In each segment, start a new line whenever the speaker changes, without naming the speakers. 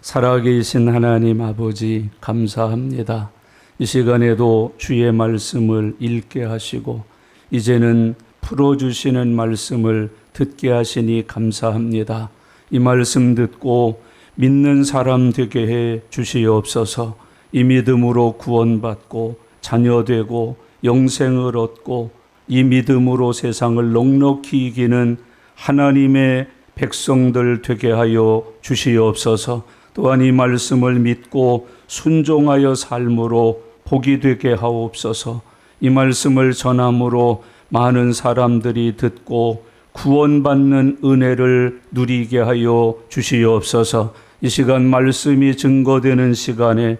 살아계신 하나님 아버지 감사합니다. 이 시간에도 주의 말씀을 읽게 하시고 이제는 풀어주시는 말씀을 듣게 하시니 감사합니다. 이 말씀 듣고 믿는 사람 되게 해 주시옵소서. 이 믿음으로 구원받고 자녀되고 영생을 얻고 이 믿음으로 세상을 넉넉히 이기는 하나님의 백성들 되게 하여 주시옵소서. 또한 이 말씀을 믿고 순종하여 삶으로 복이 되게 하옵소서. 이 말씀을 전함으로 많은 사람들이 듣고 구원받는 은혜를 누리게 하여 주시옵소서. 이 시간 말씀이 증거되는 시간에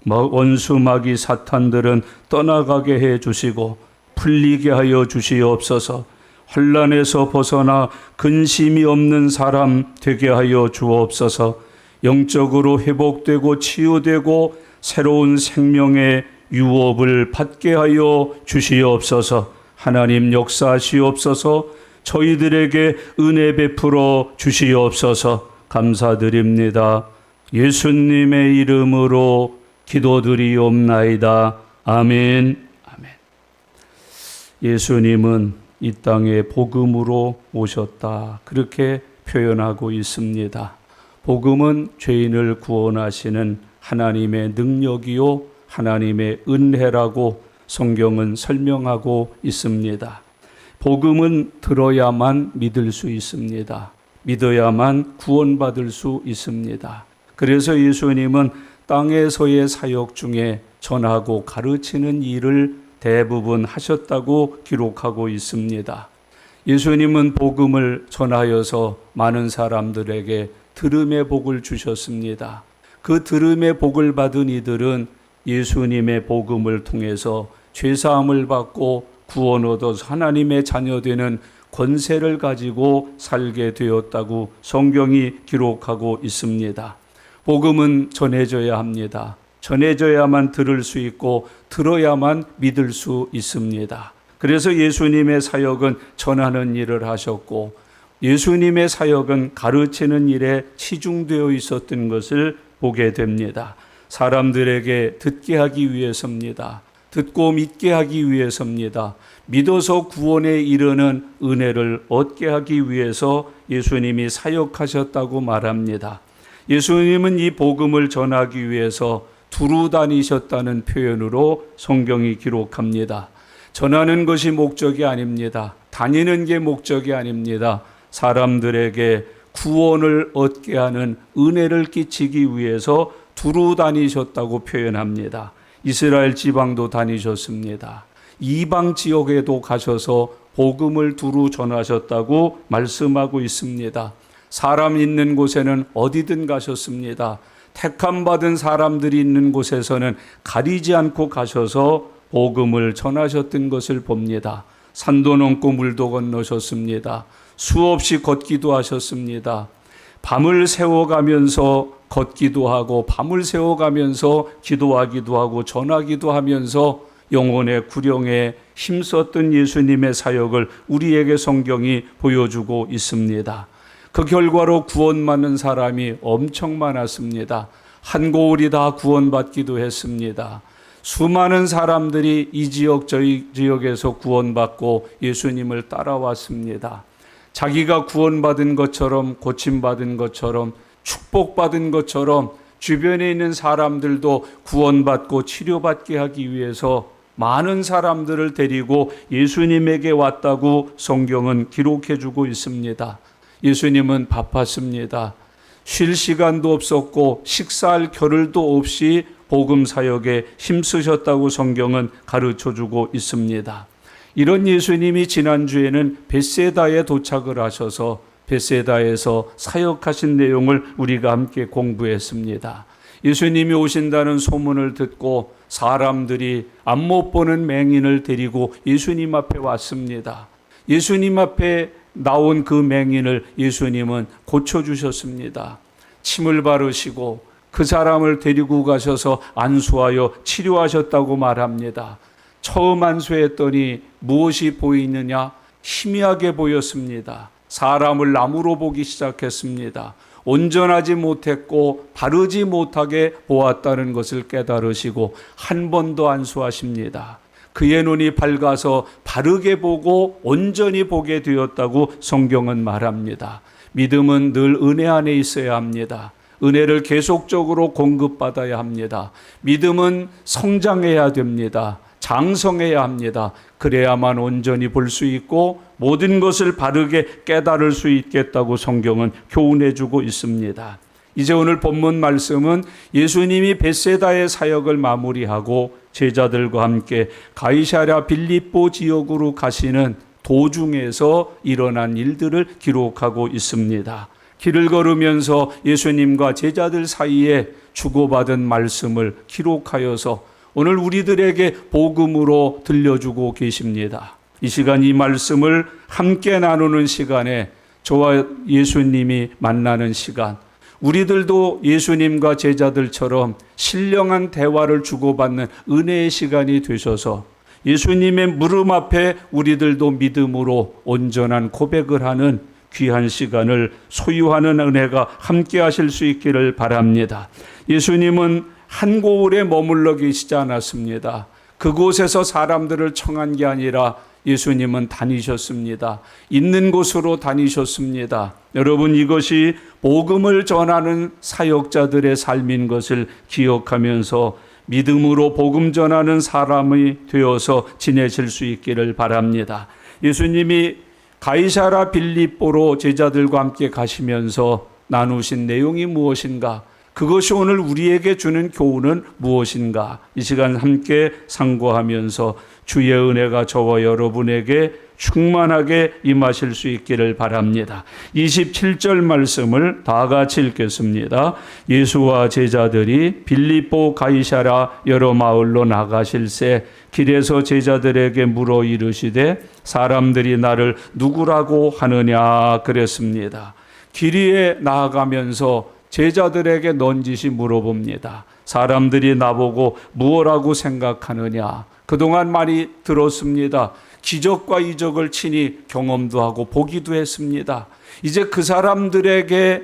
원수 마귀 사탄들은 떠나가게 해 주시고 풀리게 하여 주시옵소서. 환난에서 벗어나 근심이 없는 사람 되게 하여 주옵소서. 영적으로 회복되고 치유되고 새로운 생명의 유업을 받게 하여 주시옵소서. 하나님 역사하시옵소서. 저희들에게 은혜 베풀어 주시옵소서. 감사드립니다. 예수님의 이름으로 기도드리옵나이다. 아멘. 아멘. 예수님은 이 땅에 복음으로 오셨다. 그렇게 표현하고 있습니다. 복음은 죄인을 구원하시는 하나님의 능력이요 하나님의 은혜라고 성경은 설명하고 있습니다. 복음은 들어야만 믿을 수 있습니다. 믿어야만 구원받을 수 있습니다. 그래서 예수님은 땅에서의 사역 중에 전하고 가르치는 일을 대부분 하셨다고 기록하고 있습니다. 예수님은 복음을 전하여서 많은 사람들에게 들음의 복을 주셨습니다. 그 들음의 복을 받은 이들은 예수님의 복음을 통해서 죄사함을 받고 구원 얻어서 하나님의 자녀되는 권세를 가지고 살게 되었다고 성경이 기록하고 있습니다. 복음은 전해져야 합니다. 전해져야만 들을 수 있고 들어야만 믿을 수 있습니다. 그래서 예수님의 사역은 전하는 일을 하셨고 예수님의 사역은 가르치는 일에 치중되어 있었던 것을 보게 됩니다. 사람들에게 듣게 하기 위해서입니다. 듣고 믿게 하기 위해서입니다. 믿어서 구원에 이르는 은혜를 얻게 하기 위해서 예수님이 사역하셨다고 말합니다. 예수님은 이 복음을 전하기 위해서 두루 다니셨다는 표현으로 성경이 기록합니다. 전하는 것이 목적이 아닙니다. 다니는 게 목적이 아닙니다. 사람들에게 구원을 얻게 하는 은혜를 끼치기 위해서 두루 다니셨다고 표현합니다. 이스라엘 지방도 다니셨습니다. 이방 지역에도 가셔서 복음을 두루 전하셨다고 말씀하고 있습니다. 사람 있는 곳에는 어디든 가셨습니다. 택함 받은 사람들이 있는 곳에서는 가리지 않고 가셔서 복음을 전하셨던 것을 봅니다. 산도 넘고 물도 건너셨습니다. 수없이 걷기도 하셨습니다. 밤을 새워가면서 걷기도 하고 밤을 새워가면서 기도하기도 하고 전하기도 하면서 영혼의 구령에 힘썼던 예수님의 사역을 우리에게 성경이 보여주고 있습니다. 그 결과로 구원받는 사람이 엄청 많았습니다. 한 고을이 다 구원받기도 했습니다. 수많은 사람들이 이 지역 저희 지역에서 구원받고 예수님을 따라왔습니다. 자기가 구원받은 것처럼 고침받은 것처럼 축복받은 것처럼 주변에 있는 사람들도 구원받고 치료받게 하기 위해서 많은 사람들을 데리고 예수님에게 왔다고 성경은 기록해주고 있습니다. 예수님은 바빴습니다. 쉴 시간도 없었고 식사할 겨를도 없이 복음 사역에 힘쓰셨다고 성경은 가르쳐주고 있습니다. 이런 예수님이 지난주에는 벳세다에 도착을 하셔서 벳세다에서 사역하신 내용을 우리가 함께 공부했습니다. 예수님이 오신다는 소문을 듣고 사람들이 앞못 보는 맹인을 데리고 예수님 앞에 왔습니다. 예수님 앞에 나온 그 맹인을 예수님은 고쳐주셨습니다. 침을 바르시고 그 사람을 데리고 가셔서 안수하여 치료하셨다고 말합니다. 처음 안수했더니 무엇이 보이느냐? 희미하게 보였습니다. 사람을 나무로 보기 시작했습니다. 온전하지 못했고 바르지 못하게 보았다는 것을 깨달으시고 한 번 더 안수하십니다. 그의 눈이 밝아서 바르게 보고 온전히 보게 되었다고 성경은 말합니다. 믿음은 늘 은혜 안에 있어야 합니다. 은혜를 계속적으로 공급받아야 합니다. 믿음은 성장해야 됩니다. 장성해야 합니다. 그래야만 온전히 볼 수 있고 모든 것을 바르게 깨달을 수 있겠다고 성경은 교훈해 주고 있습니다. 이제 오늘 본문 말씀은 예수님이 벳세다의 사역을 마무리하고 제자들과 함께 가이사랴 빌립보 지역으로 가시는 도중에서 일어난 일들을 기록하고 있습니다. 길을 걸으면서 예수님과 제자들 사이에 주고받은 말씀을 기록하여서 오늘 우리들에게 복음으로 들려주고 계십니다. 이 시간 이 말씀을 함께 나누는 시간에 저와 예수님이 만나는 시간, 우리들도 예수님과 제자들처럼 신령한 대화를 주고받는 은혜의 시간이 되셔서 예수님의 무릎 앞에 우리들도 믿음으로 온전한 고백을 하는 귀한 시간을 소유하는 은혜가 함께 하실 수 있기를 바랍니다. 예수님은 한 고을에 머물러 계시지 않았습니다. 그곳에서 사람들을 청한 게 아니라 예수님은 다니셨습니다. 있는 곳으로 다니셨습니다. 여러분, 이것이 복음을 전하는 사역자들의 삶인 것을 기억하면서 믿음으로 복음 전하는 사람이 되어서 지내실 수 있기를 바랍니다. 예수님이 가이사랴 빌립보로 제자들과 함께 가시면서 나누신 내용이 무엇인가? 그것이 오늘 우리에게 주는 교훈은 무엇인가? 이 시간 함께 상고하면서 주의 은혜가 저와 여러분에게 충만하게 임하실 수 있기를 바랍니다. 27절 말씀을 다 같이 읽겠습니다. 예수와 제자들이 빌립보 가이사랴 여러 마을로 나가실새 길에서 제자들에게 물어 이르시되 사람들이 나를 누구라고 하느냐 그랬습니다. 길 위에 나아가면서 제자들에게 넌지시 물어봅니다. 사람들이 나보고 무엇라고 생각하느냐? 그동안 많이 들었습니다. 기적과 이적을 친히 경험도 하고 보기도 했습니다. 이제 그 사람들에게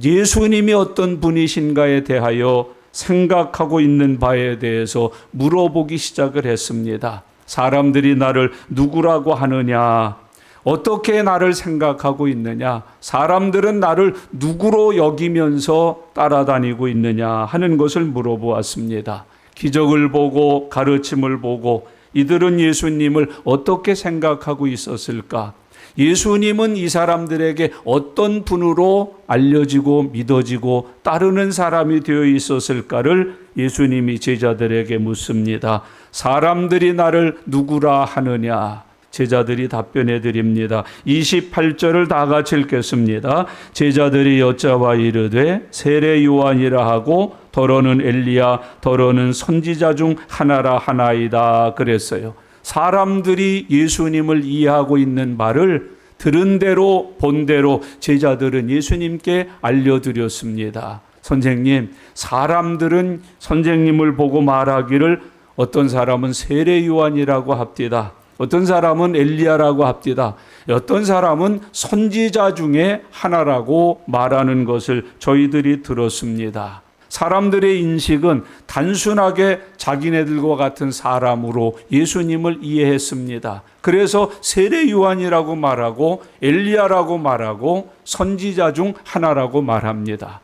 예수님이 어떤 분이신가에 대하여 생각하고 있는 바에 대해서 물어보기 시작을 했습니다. 사람들이 나를 누구라고 하느냐? 어떻게 나를 생각하고 있느냐? 사람들은 나를 누구로 여기면서 따라다니고 있느냐 하는 것을 물어보았습니다. 기적을 보고 가르침을 보고 이들은 예수님을 어떻게 생각하고 있었을까? 예수님은 이 사람들에게 어떤 분으로 알려지고 믿어지고 따르는 사람이 되어 있었을까를 예수님이 제자들에게 묻습니다. 사람들이 나를 누구라 하느냐? 제자들이 답변해 드립니다. 28절을 다 같이 읽겠습니다. 제자들이 여짜와 이르되 세례 요한이라 하고 더러는 엘리야 더러는 선지자 중 하나라 하나이다 그랬어요. 사람들이 예수님을 이해하고 있는 말을 들은 대로 본 대로 제자들은 예수님께 알려드렸습니다. 선생님, 사람들은 선생님을 보고 말하기를 어떤 사람은 세례 요한이라고 합디다. 어떤 사람은 엘리야라고 합디다. 어떤 사람은 선지자 중에 하나라고 말하는 것을 저희들이 들었습니다. 사람들의 인식은 단순하게 자기네들과 같은 사람으로 예수님을 이해했습니다. 그래서 세례 요한이라고 말하고 엘리야라고 말하고 선지자 중 하나라고 말합니다.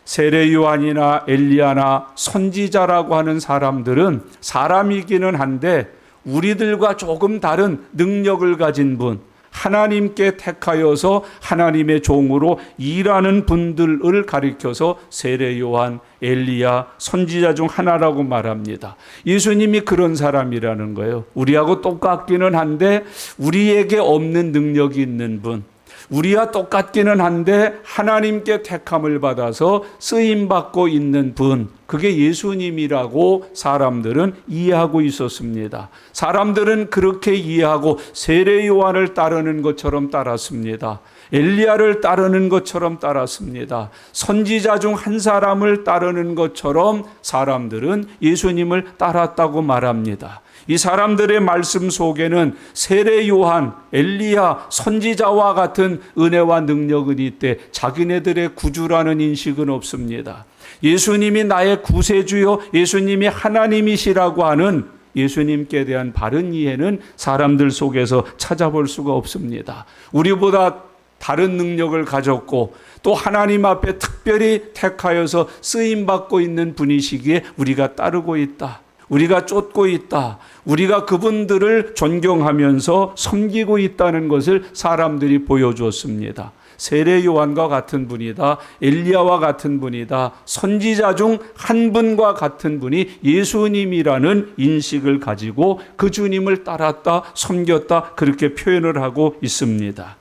세례 요한이나 엘리야나 선지자라고 하는 사람들은 사람이기는 한데 우리들과 조금 다른 능력을 가진 분, 하나님께 택하여서 하나님의 종으로 일하는 분들을 가리켜서 세례 요한, 엘리야, 선지자 중 하나라고 말합니다. 예수님이 그런 사람이라는 거예요. 우리하고 똑같기는 한데 우리에게 없는 능력이 있는 분, 우리와 똑같기는 한데 하나님께 택함을 받아서 쓰임받고 있는 분, 그게 예수님이라고 사람들은 이해하고 있었습니다. 사람들은 그렇게 이해하고 세례 요한을 따르는 것처럼 따랐습니다. 엘리야를 따르는 것처럼 따랐습니다. 선지자 중 한 사람을 따르는 것처럼 사람들은 예수님을 따랐다고 말합니다. 이 사람들의 말씀 속에는 세례 요한, 엘리야, 선지자와 같은 은혜와 능력은 있대 자기네들의 구주라는 인식은 없습니다. 예수님이 나의 구세주요, 예수님이 하나님이시라고 하는 예수님께 대한 바른 이해는 사람들 속에서 찾아볼 수가 없습니다. 우리보다 다른 능력을 가졌고 또 하나님 앞에 특별히 택하여서 쓰임받고 있는 분이시기에 우리가 따르고 있다. 우리가 쫓고 있다. 우리가 그분들을 존경하면서 섬기고 있다는 것을 사람들이 보여주었습니다. 세례 요한과 같은 분이다. 엘리야와 같은 분이다. 선지자 중 한 분과 같은 분이 예수님이라는 인식을 가지고 그 주님을 따랐다, 섬겼다 그렇게 표현을 하고 있습니다.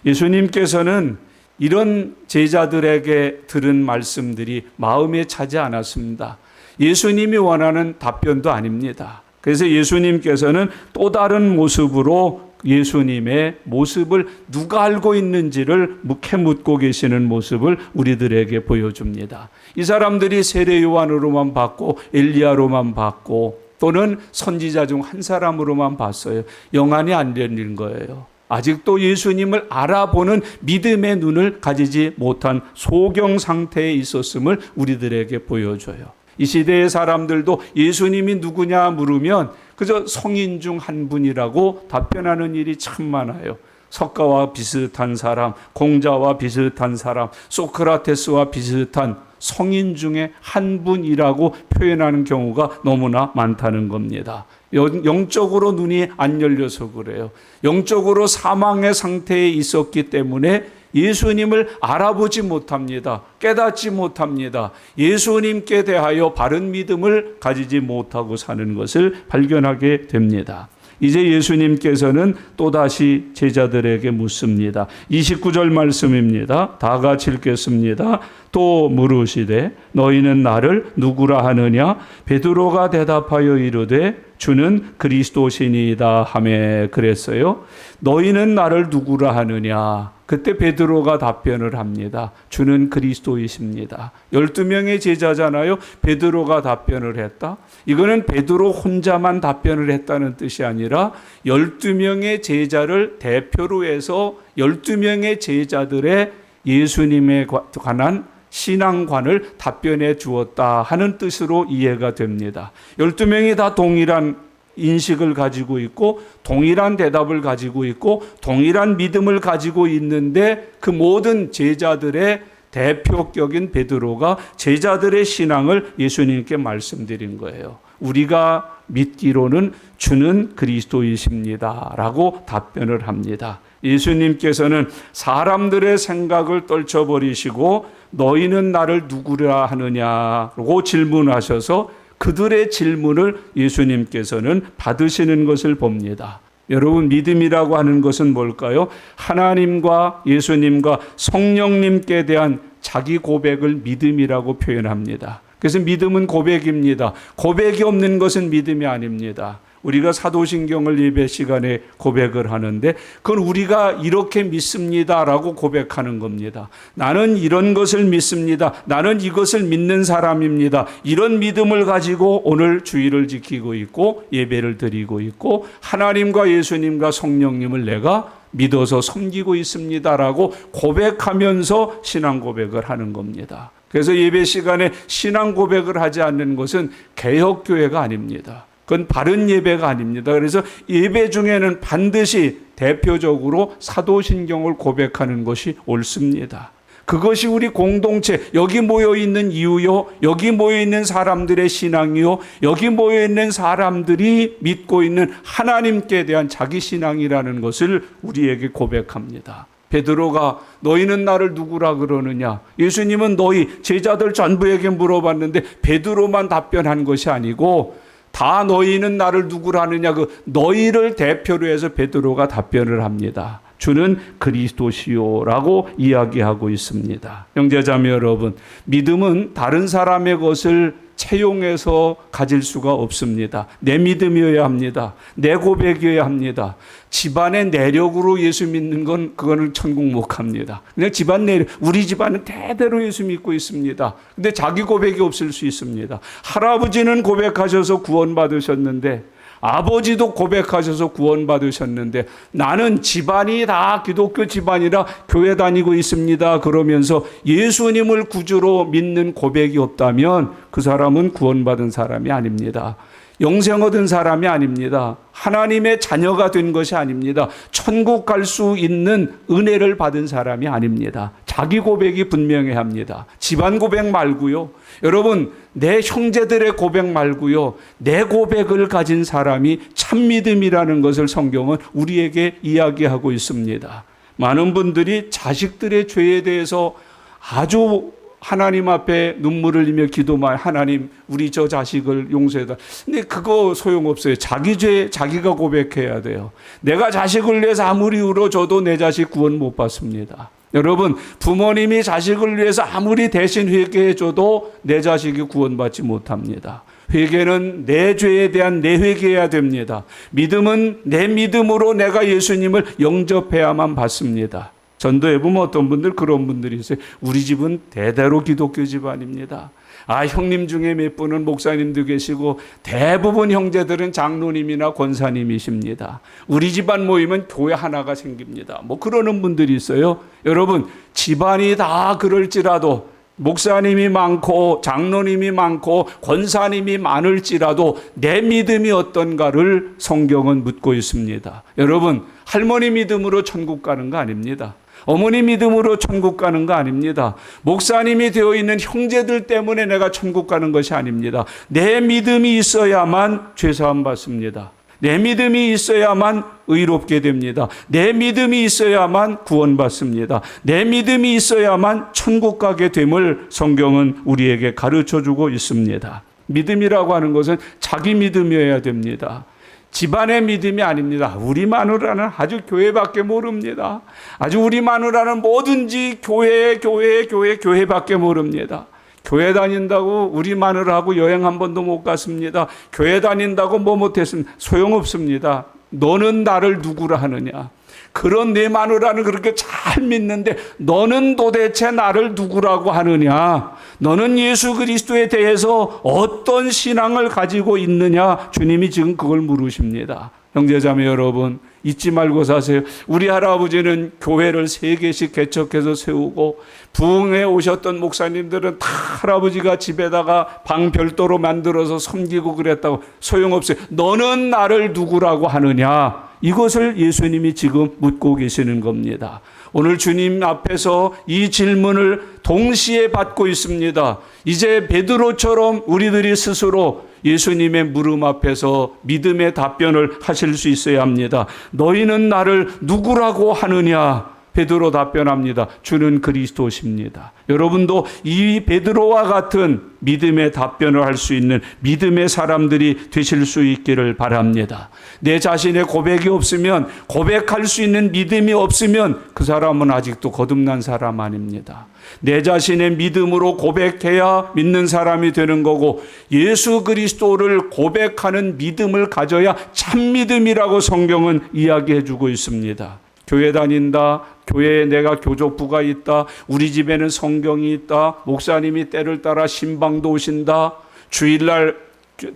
예수님께서는 이런 제자들에게 들은 말씀들이 마음에 차지 않았습니다. 예수님이 원하는 답변도 아닙니다. 그래서 예수님께서는 또 다른 모습으로 예수님의 모습을 누가 알고 있는지를 묵게 묻고 계시는 모습을 우리들에게 보여줍니다. 이 사람들이 세례 요한으로만 봤고 엘리야로만 봤고 또는 선지자 중 한 사람으로만 봤어요. 영안이 안 열린 거예요. 아직도 예수님을 알아보는 믿음의 눈을 가지지 못한 소경 상태에 있었음을 우리들에게 보여줘요. 이 시대의 사람들도 예수님이 누구냐 물으면 그저 성인 중 한 분이라고 답변하는 일이 참 많아요. 석가와 비슷한 사람, 공자와 비슷한 사람, 소크라테스와 비슷한 성인 중에 한 분이라고 표현하는 경우가 너무나 많다는 겁니다. 영적으로 눈이 안 열려서 그래요. 영적으로 사망의 상태에 있었기 때문에 예수님을 알아보지 못합니다. 깨닫지 못합니다. 예수님께 대하여 바른 믿음을 가지지 못하고 사는 것을 발견하게 됩니다. 이제 예수님께서는 또다시 제자들에게 묻습니다. 29절 말씀입니다. 다 같이 읽겠습니다. 또 물으시되 너희는 나를 누구라 하느냐? 베드로가 대답하여 이르되 주는 그리스도시니이다 하매 그랬어요. 너희는 나를 누구라 하느냐? 그때 베드로가 답변을 합니다. 주는 그리스도이십니다. 12명의 제자잖아요. 베드로가 답변을 했다. 이거는 베드로 혼자만 답변을 했다는 뜻이 아니라 12명의 제자를 대표로 해서 12명의 제자들의 예수님에 관한 신앙관을 답변해 주었다 하는 뜻으로 이해가 됩니다. 12명이 다 동일한 인식을 가지고 있고 동일한 대답을 가지고 있고 동일한 믿음을 가지고 있는데 그 모든 제자들의 대표격인 베드로가 제자들의 신앙을 예수님께 말씀드린 거예요. 우리가 믿기로는 주는 그리스도이십니다 라고 답변을 합니다. 예수님께서는 사람들의 생각을 떨쳐버리시고 너희는 나를 누구라 하느냐고 질문하셔서 그들의 질문을 예수님께서는 받으시는 것을 봅니다. 여러분, 믿음이라고 하는 것은 뭘까요? 하나님과 예수님과 성령님께 대한 자기 고백을 믿음이라고 표현합니다. 그래서 믿음은 고백입니다. 고백이 없는 것은 믿음이 아닙니다. 우리가 사도신경을 예배 시간에 고백을 하는데 그건 우리가 이렇게 믿습니다라고 고백하는 겁니다. 나는 이런 것을 믿습니다. 나는 이것을 믿는 사람입니다. 이런 믿음을 가지고 오늘 주일을 지키고 있고 예배를 드리고 있고 하나님과 예수님과 성령님을 내가 믿어서 섬기고 있습니다라고 고백하면서 신앙 고백을 하는 겁니다. 그래서 예배 시간에 신앙 고백을 하지 않는 것은 개혁교회가 아닙니다. 그건 바른 예배가 아닙니다. 그래서 예배 중에는 반드시 대표적으로 사도신경을 고백하는 것이 옳습니다. 그것이 우리 공동체, 여기 모여있는 이유요, 여기 모여있는 사람들의 신앙이요, 여기 모여있는 사람들이 믿고 있는 하나님께 대한 자기 신앙이라는 것을 우리에게 고백합니다. 베드로가 너희는 나를 누구라 그러느냐? 예수님은 너희 제자들 전부에게 물어봤는데 베드로만 답변한 것이 아니고 다 너희는 나를 누구라 하느냐? 그 너희를 대표로 해서 베드로가 답변을 합니다. 주는 그리스도시요라고 이야기하고 있습니다. 형제자매 여러분, 믿음은 다른 사람의 것을 채용해서 가질 수가 없습니다. 내 믿음이어야 합니다. 내 고백이어야 합니다. 집안의 내력으로 예수 믿는 건 그거는 천국 못 갑니다. 그냥 집안 내력, 우리 집안은 대대로 예수 믿고 있습니다. 근데 자기 고백이 없을 수 있습니다. 할아버지는 고백하셔서 구원받으셨는데, 아버지도 고백하셔서 구원받으셨는데, 나는 집안이 다 기독교 집안이라 교회 다니고 있습니다 그러면서 예수님을 구주로 믿는 고백이 없다면 그 사람은 구원받은 사람이 아닙니다. 영생 얻은 사람이 아닙니다. 하나님의 자녀가 된 것이 아닙니다. 천국 갈 수 있는 은혜를 받은 사람이 아닙니다. 자기 고백이 분명해야 합니다. 집안 고백 말고요. 여러분, 내 형제들의 고백 말고요. 내 고백을 가진 사람이 참 믿음이라는 것을 성경은 우리에게 이야기하고 있습니다. 많은 분들이 자식들의 죄에 대해서 아주 하나님 앞에 눈물을 흘리며 기도만, 하나님 우리 저 자식을 용서해달라. 근데 그거 소용없어요. 자기 죄 자기가 고백해야 돼요. 내가 자식을 위해서 아무리 울어줘도 내 자식 구원 못 받습니다. 여러분, 부모님이 자식을 위해서 아무리 대신 회개해줘도 내 자식이 구원받지 못합니다. 회개는 내 죄에 대한 내 회개해야 됩니다. 믿음은 내 믿음으로 내가 예수님을 영접해야만 받습니다. 전도해 보면 어떤 분들, 그런 분들이 있어요. 우리 집은 대대로 기독교 집안입니다. 형님 중에 몇 분은 목사님도 계시고 대부분 형제들은 장로님이나 권사님이십니다. 우리 집안 모이면 교회 하나가 생깁니다. 뭐 그러는 분들이 있어요. 여러분, 집안이 다 그럴지라도, 목사님이 많고 장로님이 많고 권사님이 많을지라도 내 믿음이 어떤가를 성경은 묻고 있습니다. 여러분, 할머니 믿음으로 천국 가는 거 아닙니다. 어머니 믿음으로 천국 가는 거 아닙니다. 목사님이 되어 있는 형제들 때문에 내가 천국 가는 것이 아닙니다. 내 믿음이 있어야만 죄사함 받습니다. 내 믿음이 있어야만 의롭게 됩니다. 내 믿음이 있어야만 구원받습니다. 내 믿음이 있어야만 천국 가게 됨을 성경은 우리에게 가르쳐주고 있습니다. 믿음이라고 하는 것은 자기 믿음이어야 됩니다. 집안의 믿음이 아닙니다. 우리 마누라는 아주 교회밖에 모릅니다. 아주 우리 마누라는 뭐든지 교회밖에 모릅니다. 교회 다닌다고 우리 마누라하고 여행 한 번도 못 갔습니다. 교회 다닌다고 뭐 못했습니다. 소용없습니다. 너는 나를 누구라 하느냐. 그런 내 마누라는 그렇게 잘 믿는데 너는 도대체 나를 누구라고 하느냐. 너는 예수 그리스도에 대해서 어떤 신앙을 가지고 있느냐. 주님이 지금 그걸 물으십니다. 형제자매 여러분, 잊지 말고 사세요. 우리 할아버지는 교회를 3개씩 개척해서 세우고, 부흥에 오셨던 목사님들은 다 할아버지가 집에다가 방 별도로 만들어서 섬기고 그랬다고. 소용없어요. 너는 나를 누구라고 하느냐. 이것을 예수님이 지금 묻고 계시는 겁니다. 오늘 주님 앞에서 이 질문을 동시에 받고 있습니다. 이제 베드로처럼 우리들이 스스로 예수님의 물음 앞에서 믿음의 답변을 하실 수 있어야 합니다. 너희는 나를 누구라고 하느냐? 베드로 답변합니다. 주는 그리스도십니다. 여러분도 이 베드로와 같은 믿음의 답변을 할 수 있는 믿음의 사람들이 되실 수 있기를 바랍니다. 내 자신의 고백이 없으면, 고백할 수 있는 믿음이 없으면 그 사람은 아직도 거듭난 사람 아닙니다. 내 자신의 믿음으로 고백해야 믿는 사람이 되는 거고, 예수 그리스도를 고백하는 믿음을 가져야 참 믿음이라고 성경은 이야기해 주고 있습니다. 교회 다닌다, 교회에 내가 교족부가 있다, 우리 집에는 성경이 있다, 목사님이 때를 따라 신방도 오신다, 주일날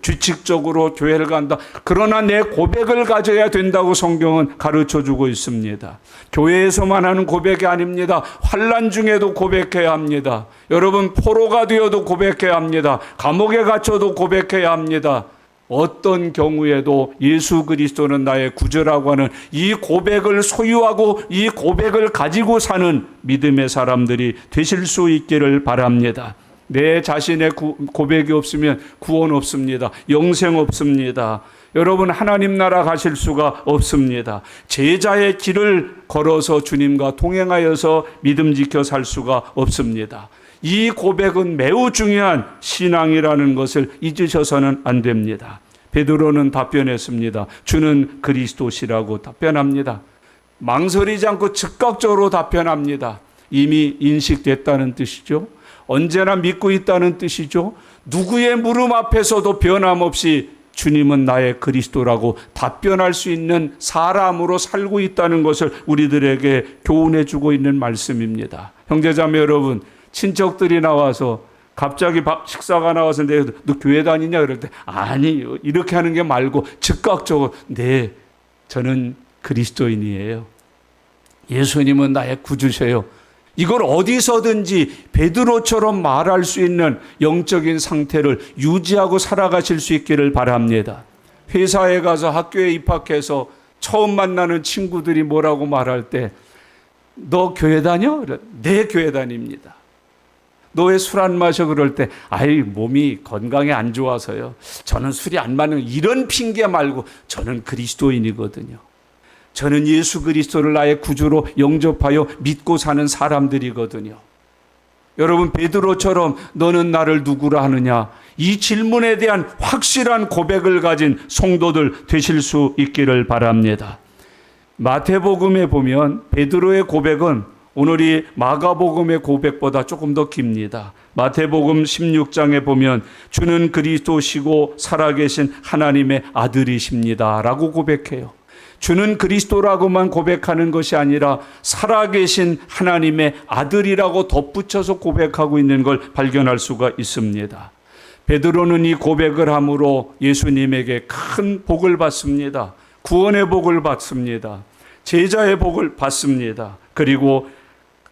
규칙적으로 교회를 간다. 그러나 내 고백을 가져야 된다고 성경은 가르쳐주고 있습니다. 교회에서만 하는 고백이 아닙니다. 환난 중에도 고백해야 합니다. 여러분, 포로가 되어도 고백해야 합니다. 감옥에 갇혀도 고백해야 합니다. 어떤 경우에도 예수 그리스도는 나의 구주라고 하는 이 고백을 소유하고 이 고백을 가지고 사는 믿음의 사람들이 되실 수 있기를 바랍니다. 내 자신의 고백이 없으면 구원 없습니다. 영생 없습니다. 여러분, 하나님 나라 가실 수가 없습니다. 제자의 길을 걸어서 주님과 동행하여서 믿음 지켜 살 수가 없습니다. 이 고백은 매우 중요한 신앙이라는 것을 잊으셔서는 안 됩니다. 베드로는 답변했습니다. 주는 그리스도시라고 답변합니다. 망설이지 않고 즉각적으로 답변합니다. 이미 인식됐다는 뜻이죠. 언제나 믿고 있다는 뜻이죠. 누구의 물음 앞에서도 변함없이 주님은 나의 그리스도라고 답변할 수 있는 사람으로 살고 있다는 것을 우리들에게 교훈해 주고 있는 말씀입니다. 형제자매 여러분, 친척들이 나와서 갑자기 식사가 나와서 너 교회 다니냐 그럴 때 아니요 이렇게 하는 게 말고 즉각적으로 네 저는 그리스도인이에요. 예수님은 나의 구주세요. 이걸 어디서든지 베드로처럼 말할 수 있는 영적인 상태를 유지하고 살아가실 수 있기를 바랍니다. 회사에 가서 학교에 입학해서 처음 만나는 친구들이 뭐라고 말할 때 너 교회 다녀? 네, 교회 다닙니다. 너 왜 술 안 마셔? 그럴 때 아이 몸이 건강에 안 좋아서요. 저는 술이 안 맞는 이런 핑계 말고 저는 그리스도인이거든요. 저는 예수 그리스도를 나의 구주로 영접하여 믿고 사는 사람들이거든요. 여러분 베드로처럼 너는 나를 누구라 하느냐? 이 질문에 대한 확실한 고백을 가진 성도들 되실 수 있기를 바랍니다. 마태복음에 보면 베드로의 고백은 오늘이 마가복음의 고백보다 조금 더 깁니다. 마태복음 16장에 보면 주는 그리스도시고 살아계신 하나님의 아들이십니다 라고 고백해요. 주는 그리스도라고만 고백하는 것이 아니라 살아계신 하나님의 아들이라고 덧붙여서 고백하고 있는 걸 발견할 수가 있습니다. 베드로는 이 고백을 함으로 예수님에게 큰 복을 받습니다. 구원의 복을 받습니다. 제자의 복을 받습니다. 그리고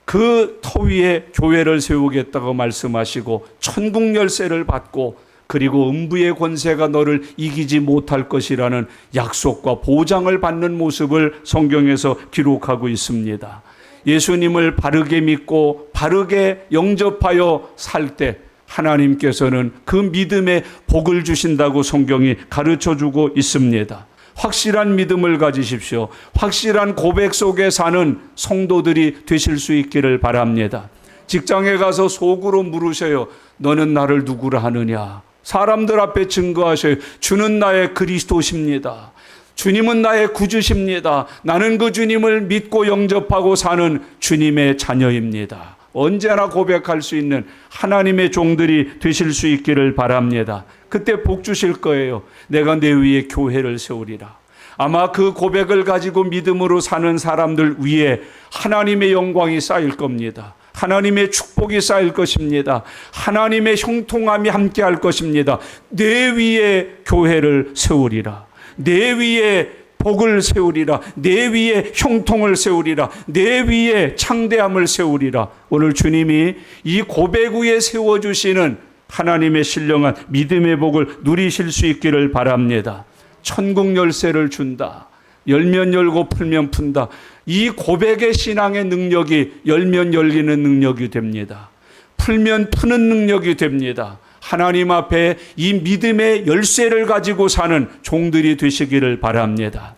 그 터 위에 교회를 세우겠다고 말씀하시고 천국 열쇠를 받고 그리고 음부의 권세가 너를 이기지 못할 것이라는 약속과 보장을 받는 모습을 성경에서 기록하고 있습니다. 예수님을 바르게 믿고 바르게 영접하여 살 때 하나님께서는 그 믿음에 복을 주신다고 성경이 가르쳐주고 있습니다. 확실한 믿음을 가지십시오. 확실한 고백 속에 사는 성도들이 되실 수 있기를 바랍니다. 직장에 가서 속으로 물으셔요. 너는 나를 누구라 하느냐? 사람들 앞에 증거하셔요. 주는 나의 그리스도십니다. 주님은 나의 구주십니다. 나는 그 주님을 믿고 영접하고 사는 주님의 자녀입니다. 언제나 고백할 수 있는 하나님의 종들이 되실 수 있기를 바랍니다. 그때 복 주실 거예요. 내가 내 위에 교회를 세우리라. 아마 그 고백을 가지고 믿음으로 사는 사람들 위에 하나님의 영광이 쌓일 겁니다. 하나님의 축복이 쌓일 것입니다. 하나님의 형통함이 함께할 것입니다. 내 위에 교회를 세우리라. 내 위에 복을 세우리라. 내 위에 형통을 세우리라. 내 위에 창대함을 세우리라. 오늘 주님이 이 고백 위에 세워주시는 하나님의 신령한 믿음의 복을 누리실 수 있기를 바랍니다. 천국 열쇠를 준다. 열면 열고 풀면 푼다. 이 고백의 신앙의 능력이 열면 열리는 능력이 됩니다. 풀면 푸는 능력이 됩니다. 하나님 앞에 이 믿음의 열쇠를 가지고 사는 종들이 되시기를 바랍니다.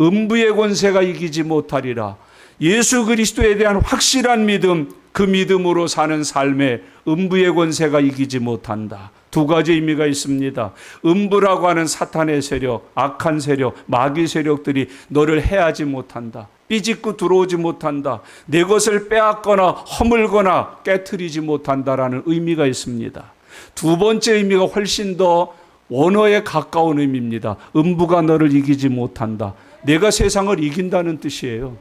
음부의 권세가 이기지 못하리라. 예수 그리스도에 대한 확실한 믿음, 그 믿음으로 사는 삶에 음부의 권세가 이기지 못한다. 두 가지 의미가 있습니다. 음부라고 하는 사탄의 세력, 악한 세력, 마귀 세력들이 너를 해하지 못한다. 삐짓고 들어오지 못한다. 내 것을 빼앗거나 허물거나 깨트리지 못한다라는 의미가 있습니다. 두 번째 의미가 훨씬 더 원어에 가까운 의미입니다. 음부가 너를 이기지 못한다. 내가 세상을 이긴다는 뜻이에요.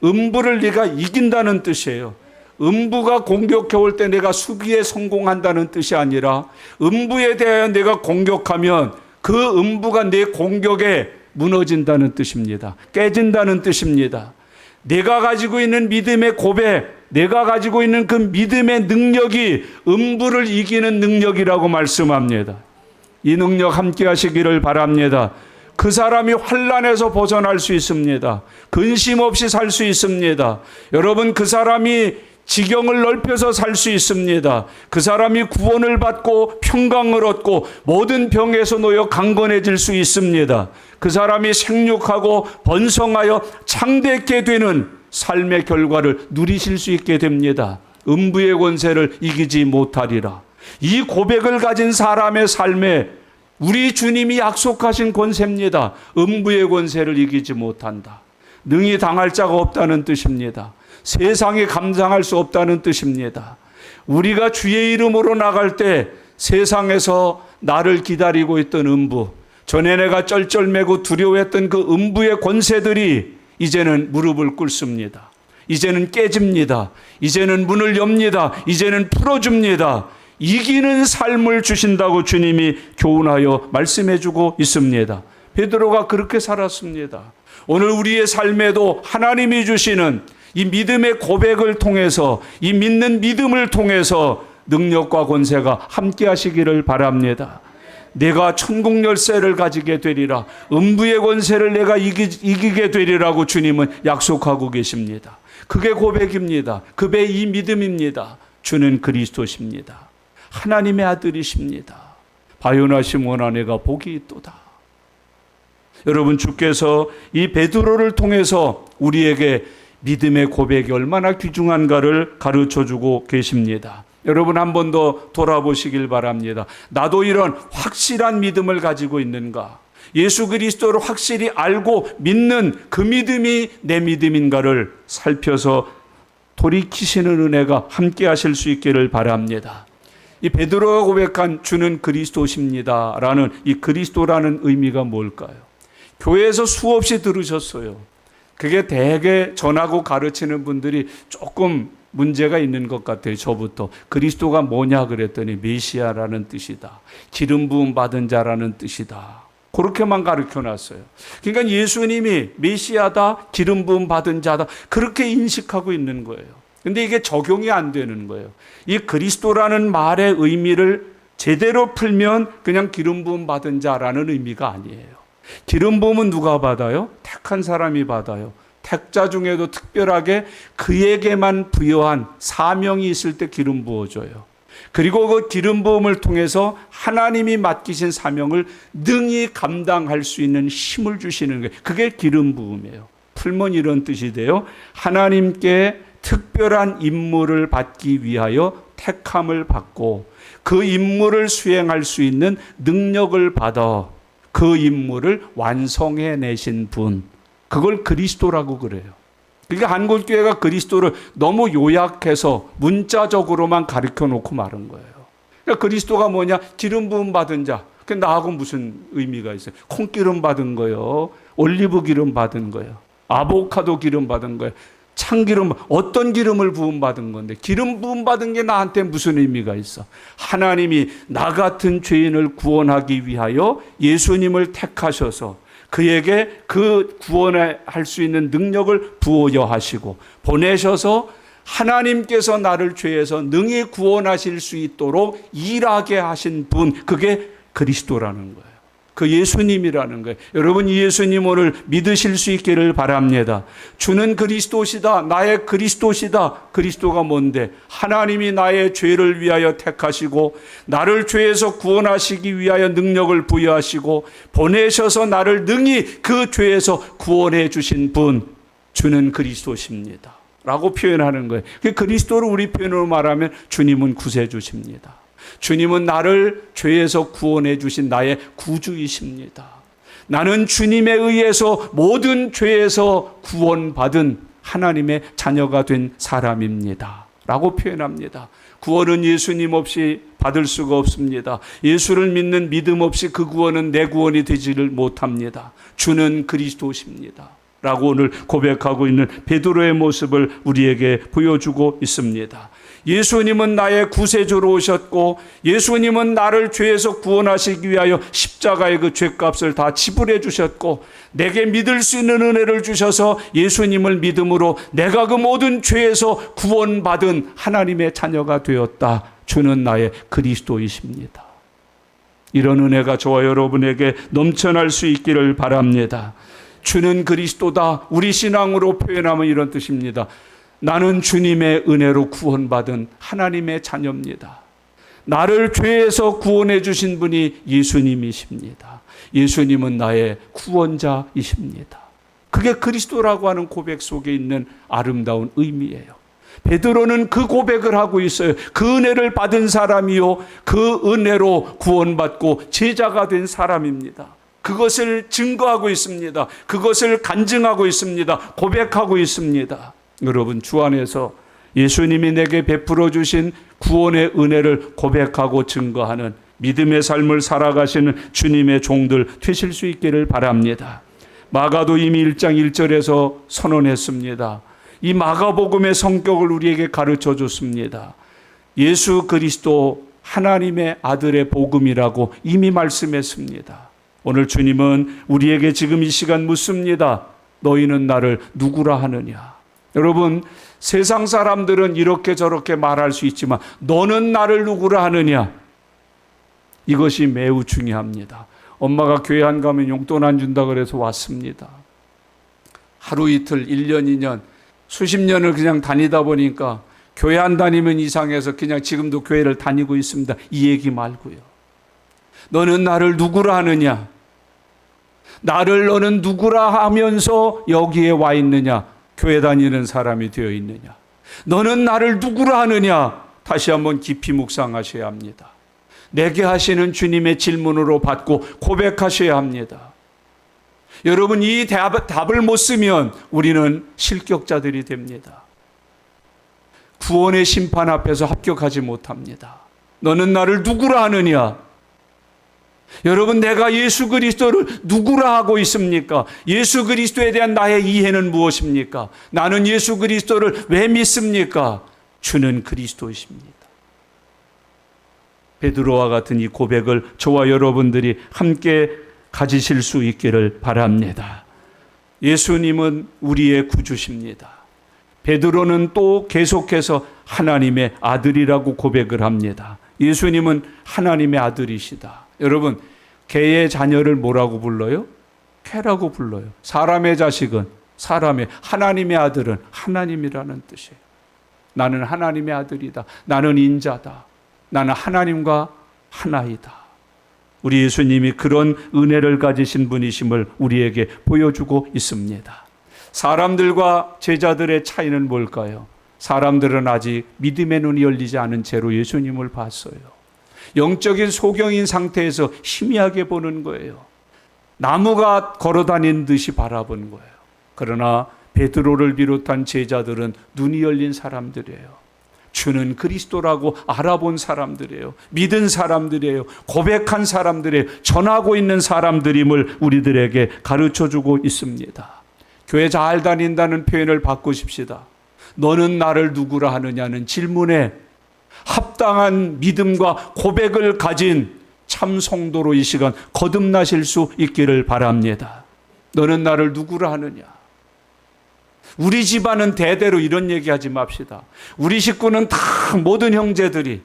음부를 네가 이긴다는 뜻이에요. 음부가 공격해 올 때 내가 수비에 성공한다는 뜻이 아니라 음부에 대하여 내가 공격하면 그 음부가 내 공격에 무너진다는 뜻입니다. 깨진다는 뜻입니다. 내가 가지고 있는 믿음의 고백, 내가 가지고 있는 그 믿음의 능력이 음부를 이기는 능력이라고 말씀합니다. 이 능력 함께 하시기를 바랍니다. 그 사람이 환난에서 벗어날 수 있습니다. 근심 없이 살 수 있습니다. 여러분, 그 사람이 지경을 넓혀서 살 수 있습니다. 그 사람이 구원을 받고 평강을 얻고 모든 병에서 놓여 강건해질 수 있습니다. 그 사람이 생육하고 번성하여 창대케 되는 삶의 결과를 누리실 수 있게 됩니다. 음부의 권세를 이기지 못하리라. 이 고백을 가진 사람의 삶에 우리 주님이 약속하신 권세입니다. 음부의 권세를 이기지 못한다. 능히 당할 자가 없다는 뜻입니다. 세상이 감당할 수 없다는 뜻입니다. 우리가 주의 이름으로 나갈 때 세상에서 나를 기다리고 있던 음부, 전에 내가 쩔쩔매고 두려워했던 그 음부의 권세들이 이제는 무릎을 꿇습니다. 이제는 깨집니다. 이제는 문을 엽니다. 이제는 풀어줍니다. 이기는 삶을 주신다고 주님이 교훈하여 말씀해주고 있습니다. 베드로가 그렇게 살았습니다. 오늘 우리의 삶에도 하나님이 주시는 이 믿음의 고백을 통해서, 이 믿는 믿음을 통해서 능력과 권세가 함께 하시기를 바랍니다. 내가 천국 열쇠를 가지게 되리라, 음부의 권세를 내가 이기게 되리라고 주님은 약속하고 계십니다. 그게 고백입니다. 그게 이 믿음입니다. 주는 그리스도십니다. 하나님의 아들이십니다. 바요나 시몬 아내가 복이 있도다. 여러분, 주께서 이 베드로를 통해서 우리에게 믿음의 고백이 얼마나 귀중한가를 가르쳐주고 계십니다. 여러분, 한 번 더 돌아보시길 바랍니다. 나도 이런 확실한 믿음을 가지고 있는가? 예수 그리스도를 확실히 알고 믿는 그 믿음이 내 믿음인가를 살펴서 돌이키시는 은혜가 함께 하실 수 있기를 바랍니다. 이 베드로가 고백한 주는 그리스도십니다 라는 이 그리스도라는 의미가 뭘까요? 교회에서 수없이 들으셨어요. 그게 대개 전하고 가르치는 분들이 조금 문제가 있는 것 같아요. 저부터. 그리스도가 뭐냐 그랬더니 메시아라는 뜻이다. 기름 부음 받은 자라는 뜻이다. 그렇게만 가르쳐놨어요. 그러니까 예수님이 메시아다, 기름 부음 받은 자다, 그렇게 인식하고 있는 거예요. 근데 이게 적용이 안 되는 거예요. 이 그리스도라는 말의 의미를 제대로 풀면 그냥 기름 부음 받은 자라는 의미가 아니에요. 기름 부음은 누가 받아요? 택한 사람이 받아요. 택자 중에도 특별하게 그에게만 부여한 사명이 있을 때 기름 부어줘요. 그리고 그 기름 부음을 통해서 하나님이 맡기신 사명을 능히 감당할 수 있는 힘을 주시는 거예요. 그게 기름 부음이에요. 풀면 이런 뜻이 돼요. 하나님께 특별한 임무를 받기 위하여 택함을 받고 그 임무를 수행할 수 있는 능력을 받아 그 임무를 완성해내신 분, 그걸 그리스도라고 그래요. 그러니까 한국교회가 그리스도를 너무 요약해서 문자적으로만 가르쳐 놓고 마른 거예요. 그러니까 그리스도가 뭐냐? 기름 부음 받은 자. 나하고 무슨 의미가 있어요? 콩기름 받은 거요, 올리브 기름 받은 거요, 아보카도 기름 받은 거요, 참기름, 어떤 기름을 부음 받은 건데 기름 부음 받은 게 나한테 무슨 의미가 있어? 하나님이 나 같은 죄인을 구원하기 위하여 예수님을 택하셔서 그에게 그 구원할 수 있는 능력을 부여하시고 보내셔서 하나님께서 나를 죄에서 능히 구원하실 수 있도록 일하게 하신 분, 그게 그리스도라는 거예요. 그 예수님이라는 거예요. 여러분, 이 예수님 오늘 믿으실 수 있기를 바랍니다. 주는 그리스도시다. 나의 그리스도시다. 그리스도가 뭔데? 하나님이 나의 죄를 위하여 택하시고 나를 죄에서 구원하시기 위하여 능력을 부여하시고 보내셔서 나를 능히 그 죄에서 구원해 주신 분, 주는 그리스도십니다 라고 표현하는 거예요. 그리스도를 우리 표현으로 말하면 주님은 구세주십니다. 주님은 나를 죄에서 구원해 주신 나의 구주이십니다. 나는 주님에 의해서 모든 죄에서 구원받은 하나님의 자녀가 된 사람입니다 라고 표현합니다. 구원은 예수님 없이 받을 수가 없습니다. 예수를 믿는 믿음 없이 그 구원은 내 구원이 되지를 못합니다. 주는 그리스도십니다 라고 오늘 고백하고 있는 베드로의 모습을 우리에게 보여주고 있습니다. 예수님은 나의 구세주로 오셨고 예수님은 나를 죄에서 구원하시기 위하여 십자가의 그 죄값을 다 지불해 주셨고 내게 믿을 수 있는 은혜를 주셔서 예수님을 믿음으로 내가 그 모든 죄에서 구원받은 하나님의 자녀가 되었다. 주는 나의 그리스도이십니다. 이런 은혜가 저와 여러분에게 넘쳐날 수 있기를 바랍니다. 주는 그리스도다. 우리 신앙으로 표현하면 이런 뜻입니다. 나는 주님의 은혜로 구원받은 하나님의 자녀입니다. 나를 죄에서 구원해 주신 분이 예수님이십니다. 예수님은 나의 구원자이십니다. 그게 그리스도라고 하는 고백 속에 있는 아름다운 의미예요. 베드로는 그 고백을 하고 있어요. 그 은혜를 받은 사람이요, 그 은혜로 구원받고 제자가 된 사람입니다. 그것을 증거하고 있습니다. 그것을 간증하고 있습니다. 고백하고 있습니다. 여러분, 주 안에서 예수님이 내게 베풀어 주신 구원의 은혜를 고백하고 증거하는 믿음의 삶을 살아가시는 주님의 종들 되실 수 있기를 바랍니다. 마가도 이미 1장 1절에서 선언했습니다. 이 마가복음의 성격을 우리에게 가르쳐 줬습니다. 예수 그리스도 하나님의 아들의 복음이라고 이미 말씀했습니다. 오늘 주님은 우리에게 지금 이 시간 묻습니다. 너희는 나를 누구라 하느냐? 여러분, 세상 사람들은 이렇게 저렇게 말할 수 있지만 너는 나를 누구라 하느냐? 이것이 매우 중요합니다. 엄마가 교회 안 가면 용돈 안 준다 그래서 왔습니다. 하루 이틀, 1년, 2년, 수십 년을 그냥 다니다 보니까 교회 안 다니면 이상해서 그냥 지금도 교회를 다니고 있습니다. 이 얘기 말고요. 너는 나를 누구라 하느냐? 나를 너는 누구라 하면서 여기에 와 있느냐? 교회 다니는 사람이 되어 있느냐? 너는 나를 누구라 하느냐? 다시 한번 깊이 묵상하셔야 합니다. 내게 하시는 주님의 질문으로 받고 고백하셔야 합니다. 여러분, 이 답을 못 쓰면 우리는 실격자들이 됩니다. 구원의 심판 앞에서 합격하지 못합니다. 너는 나를 누구라 하느냐? 여러분, 내가 예수 그리스도를 누구라 하고 있습니까? 예수 그리스도에 대한 나의 이해는 무엇입니까? 나는 예수 그리스도를 왜 믿습니까? 주는 그리스도이십니다. 베드로와 같은 이 고백을 저와 여러분들이 함께 가지실 수 있기를 바랍니다. 예수님은 우리의 구주십니다. 베드로는 또 계속해서 하나님의 아들이라고 고백을 합니다. 예수님은 하나님의 아들이시다. 여러분, 개의 자녀를 뭐라고 불러요? 개라고 불러요. 사람의 자식은 사람의, 하나님의 아들은 하나님이라는 뜻이에요. 나는 하나님의 아들이다. 나는 인자다. 나는 하나님과 하나이다. 우리 예수님이 그런 은혜를 가지신 분이심을 우리에게 보여주고 있습니다. 사람들과 제자들의 차이는 뭘까요? 사람들은 아직 믿음의 눈이 열리지 않은 채로 예수님을 봤어요. 영적인 소경인 상태에서 희미하게 보는 거예요. 나무가 걸어다니는 듯이 바라본 거예요. 그러나 베드로를 비롯한 제자들은 눈이 열린 사람들이에요. 주는 그리스도라고 알아본 사람들이에요. 믿은 사람들이에요. 고백한 사람들이에요. 전하고 있는 사람들임을 우리들에게 가르쳐주고 있습니다. 교회 잘 다닌다는 표현을 바꾸십시다. 너는 나를 누구라 하느냐는 질문에 합당한 믿음과 고백을 가진 참 성도로 이 시간 거듭나실 수 있기를 바랍니다. 너는 나를 누구라 하느냐? 우리 집안은 대대로 이런 얘기하지 맙시다. 우리 식구는 다 모든 형제들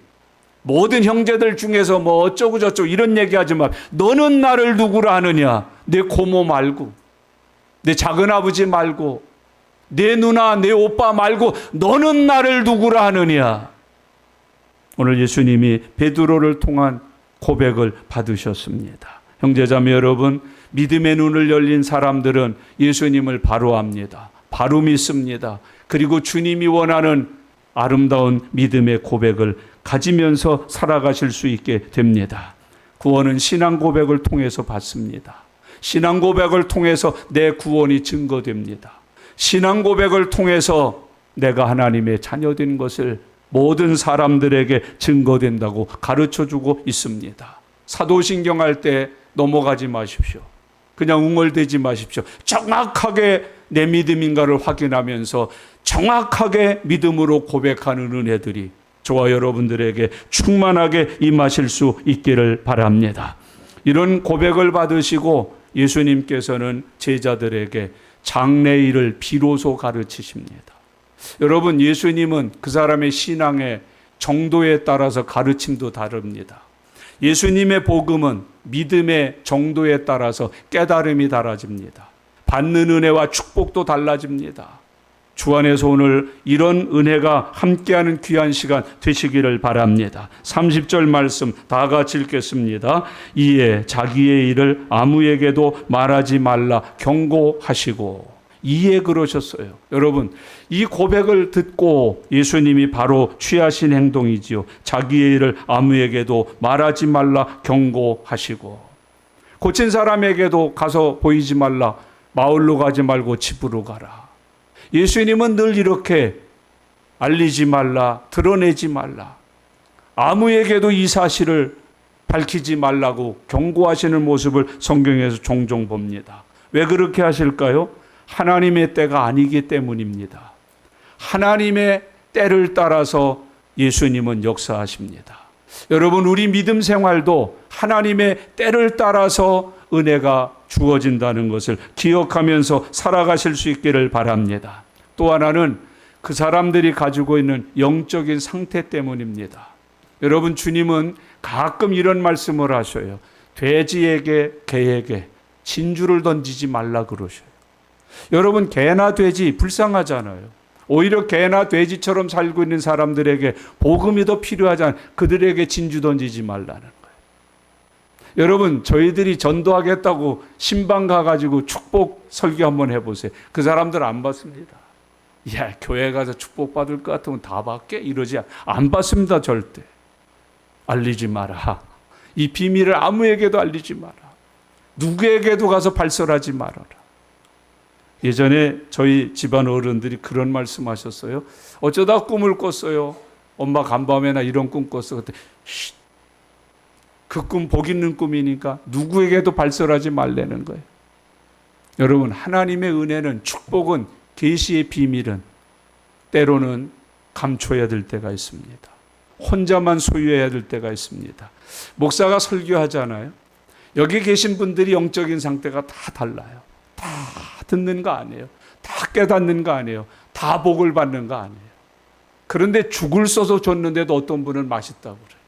중에서 뭐 어쩌고 저쩌고 이런 얘기하지 마. 너는 나를 누구라 하느냐? 내 고모 말고, 내 작은아버지 말고, 내 누나, 내 오빠 말고 너는 나를 누구라 하느냐? 오늘 예수님이 베드로를 통한 고백을 받으셨습니다. 형제자매 여러분, 믿음의 눈을 열린 사람들은 예수님을 바로 압니다. 바로 믿습니다. 그리고 주님이 원하는 아름다운 믿음의 고백을 가지면서 살아가실 수 있게 됩니다. 구원은 신앙 고백을 통해서 받습니다. 신앙 고백을 통해서 내 구원이 증거됩니다. 신앙 고백을 통해서 내가 하나님의 자녀된 것을 모든 사람들에게 증거된다고 가르쳐주고 있습니다. 사도신경 할 때 넘어가지 마십시오. 그냥 웅얼대지 마십시오. 정확하게 내 믿음인가를 확인하면서 정확하게 믿음으로 고백하는 은혜들이 저와 여러분들에게 충만하게 임하실 수 있기를 바랍니다. 이런 고백을 받으시고 예수님께서는 제자들에게 장래일을 비로소 가르치십니다. 여러분, 예수님은 그 사람의 신앙의 정도에 따라서 가르침도 다릅니다. 예수님의 복음은 믿음의 정도에 따라서 깨달음이 달라집니다. 받는 은혜와 축복도 달라집니다. 주 안에서 오늘 이런 은혜가 함께하는 귀한 시간 되시기를 바랍니다. 30절 말씀 다 같이 읽겠습니다. 이에 자기의 일을 아무에게도 말하지 말라 경고하시고. 이에 그러셨어요. 여러분, 이 고백을 듣고 예수님이 바로 취하신 행동이지요. 자기의 일을 아무에게도 말하지 말라 경고하시고. 고친 사람에게도 가서 보이지 말라. 마을로 가지 말고 집으로 가라. 예수님은 늘 이렇게 알리지 말라, 드러내지 말라. 아무에게도 이 사실을 밝히지 말라고 경고하시는 모습을 성경에서 종종 봅니다. 왜 그렇게 하실까요? 하나님의 때가 아니기 때문입니다. 하나님의 때를 따라서 예수님은 역사하십니다. 여러분, 우리 믿음 생활도 하나님의 때를 따라서 은혜가 주어진다는 것을 기억하면서 살아가실 수 있기를 바랍니다. 또 하나는 그 사람들이 가지고 있는 영적인 상태 때문입니다. 여러분, 주님은 가끔 이런 말씀을 하셔요. 돼지에게 개에게 진주를 던지지 말라 그러셔요. 여러분, 개나 돼지 불쌍하잖아요. 오히려 개나 돼지처럼 살고 있는 사람들에게 복음이 더 필요하잖아요. 그들에게 진주 던지지 말라는 거예요. 여러분, 저희들이 전도하겠다고 신방 가가지고 축복 설교 한번 해보세요. 그 사람들 안 받습니다. 야, 교회 가서 축복 받을 것 같으면 다 받게? 이러지 안 받습니다. 절대. 알리지 마라. 이 비밀을 아무에게도 알리지 마라. 누구에게도 가서 발설하지 말아라. 예전에 저희 집안 어른들이 그런 말씀하셨어요. 어쩌다 꿈을 꿨어요. 엄마 간밤에나 이런 꿈 꿨어. 그때 그 꿈 복 있는 꿈이니까 누구에게도 발설하지 말라는 거예요. 여러분, 하나님의 은혜는, 축복은, 계시의 비밀은 때로는 감춰야 될 때가 있습니다. 혼자만 소유해야 될 때가 있습니다. 목사가 설교하잖아요. 여기 계신 분들이 영적인 상태가 다 달라요. 다 듣는 거 아니에요. 다 깨닫는 거 아니에요. 다 복을 받는 거 아니에요. 그런데 죽을 써서 줬는데도 어떤 분은 맛있다고 그래요.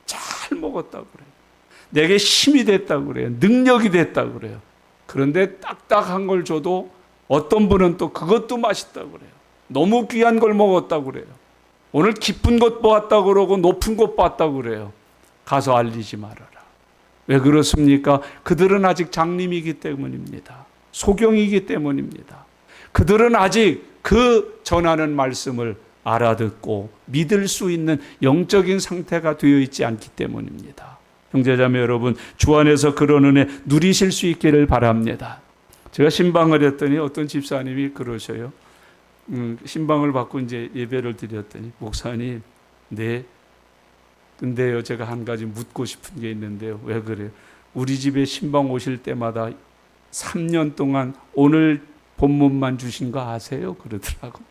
잘 먹었다고 그래요. 내게 힘이 됐다고 그래요. 능력이 됐다고 그래요. 그런데 딱딱한 걸 줘도 어떤 분은 또 그것도 맛있다고 그래요. 너무 귀한 걸 먹었다고 그래요. 오늘 기쁜 것 보았다고 그러고 높은 것 봤다고 그래요. 가서 알리지 말아라. 왜 그렇습니까? 그들은 아직 장님이기 때문입니다. 소경이기 때문입니다. 그들은 아직 그 전하는 말씀을 알아듣고 믿을 수 있는 영적인 상태가 되어 있지 않기 때문입니다. 형제자매 여러분, 주 안에서 그런 은혜 누리실 수 있기를 바랍니다. 제가 신방을 했더니 어떤 집사님이 그러셔요. 신방을 받고 이제 예배를 드렸더니, 목사님, 네, 근데요, 제가 한 가지 묻고 싶은 게 있는데요. 왜 그래요? 우리 집에 신방 오실 때마다 3년 동안 오늘 본문만 주신 거 아세요? 그러더라고.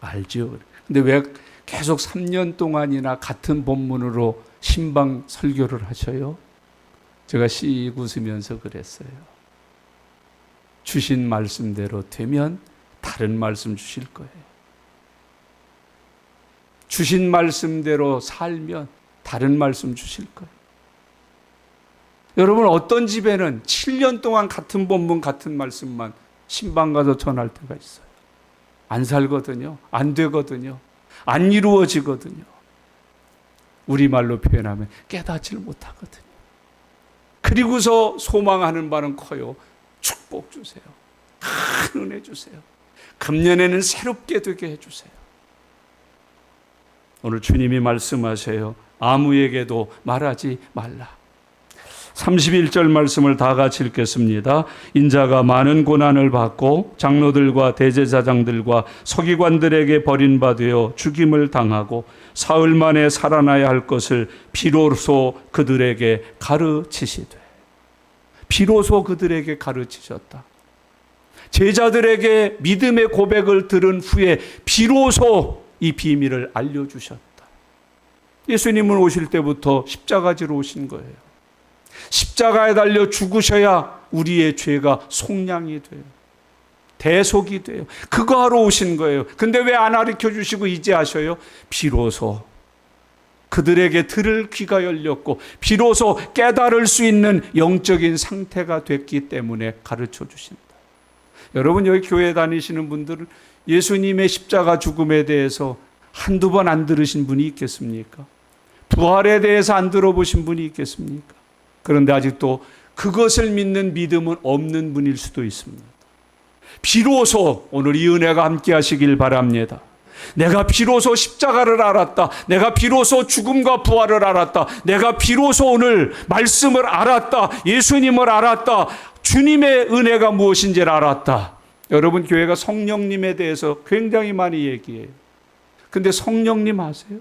알죠. 근데 왜 계속 3년 동안이나 같은 본문으로 신방 설교를 하셔요? 제가 씩 웃으면서 그랬어요. 주신 말씀대로 되면 다른 말씀 주실 거예요. 주신 말씀대로 살면 다른 말씀 주실 거예요. 여러분, 어떤 집에는 7년 동안 같은 본문 같은 말씀만 신방 가서 전할 때가 있어요. 안 살거든요. 안 되거든요. 안 이루어지거든요. 우리말로 표현하면 깨닫지를 못하거든요. 그리고서 소망하는 바는 커요. 축복 주세요. 큰 은혜 주세요. 금년에는 새롭게 되게 해주세요. 오늘 주님이 말씀하세요. 아무에게도 말하지 말라. 31절 말씀을 다 같이 읽겠습니다. 인자가 많은 고난을 받고 장로들과 대제사장들과 서기관들에게 버림받아 죽임을 당하고 사흘 만에 살아나야 할 것을 비로소 그들에게 가르치시되. 비로소 그들에게 가르치셨다. 제자들에게 믿음의 고백을 들은 후에 비로소 이 비밀을 알려주셨다. 예수님은 오실 때부터 십자가지로 오신 거예요. 십자가에 달려 죽으셔야 우리의 죄가 속량이 돼요. 대속이 돼요. 그거 하러 오신 거예요. 근데 왜 안 가르쳐 주시고 이제 하셔요? 비로소 그들에게 들을 귀가 열렸고 비로소 깨달을 수 있는 영적인 상태가 됐기 때문에 가르쳐 주신다. 여러분, 여기 교회 다니시는 분들은 예수님의 십자가 죽음에 대해서 한두 번 안 들으신 분이 있겠습니까? 부활에 대해서 안 들어보신 분이 있겠습니까? 그런데 아직도 그것을 믿는 믿음은 없는 분일 수도 있습니다. 비로소 오늘 이 은혜가 함께 하시길 바랍니다. 내가 비로소 십자가를 알았다. 내가 비로소 죽음과 부활을 알았다. 내가 비로소 오늘 말씀을 알았다. 예수님을 알았다. 주님의 은혜가 무엇인지를 알았다. 여러분, 교회가 성령님에 대해서 굉장히 많이 얘기해요. 근데 성령님 아세요?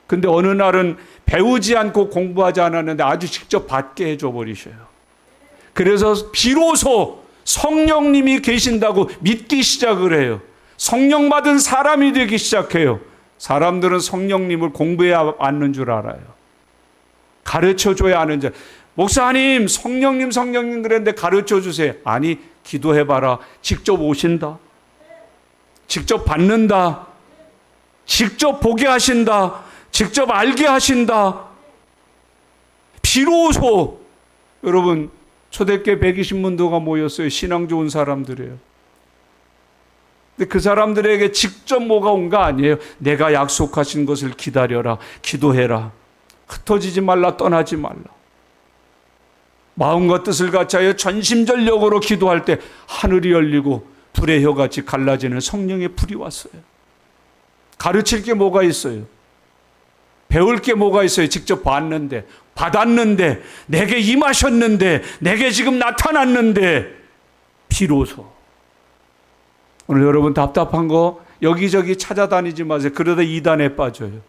근데 어느 날은 배우지 않고 공부하지 않았는데 아주 직접 받게 해줘 버리셔요. 그래서 비로소 성령님이 계신다고 믿기 시작을 해요. 성령 받은 사람이 되기 시작해요. 사람들은 성령님을 공부해야 아는 줄 알아요. 가르쳐줘야 아는 줄. 목사님, 성령님 그랬는데 가르쳐주세요. 아니, 기도해봐라. 직접 오신다. 직접 받는다. 직접 보게 하신다. 직접 알게 하신다. 비로소 여러분, 초대교회 120문도가 모였어요. 신앙 좋은 사람들이에요. 근데 그 사람들에게 직접 뭐가 온 거 아니에요. 내가 약속하신 것을 기다려라. 기도해라. 흩어지지 말라. 떠나지 말라. 마음과 뜻을 같이하여 전심전력으로 기도할 때 하늘이 열리고 불의 혀같이 갈라지는 성령의 불이 왔어요. 가르칠 게 뭐가 있어요? 배울 게 뭐가 있어요? 직접 봤는데, 받았는데, 내게 임하셨는데, 내게 지금 나타났는데, 비로소. 오늘 여러분 답답한 거 여기저기 찾아다니지 마세요. 그러다 이단에 빠져요.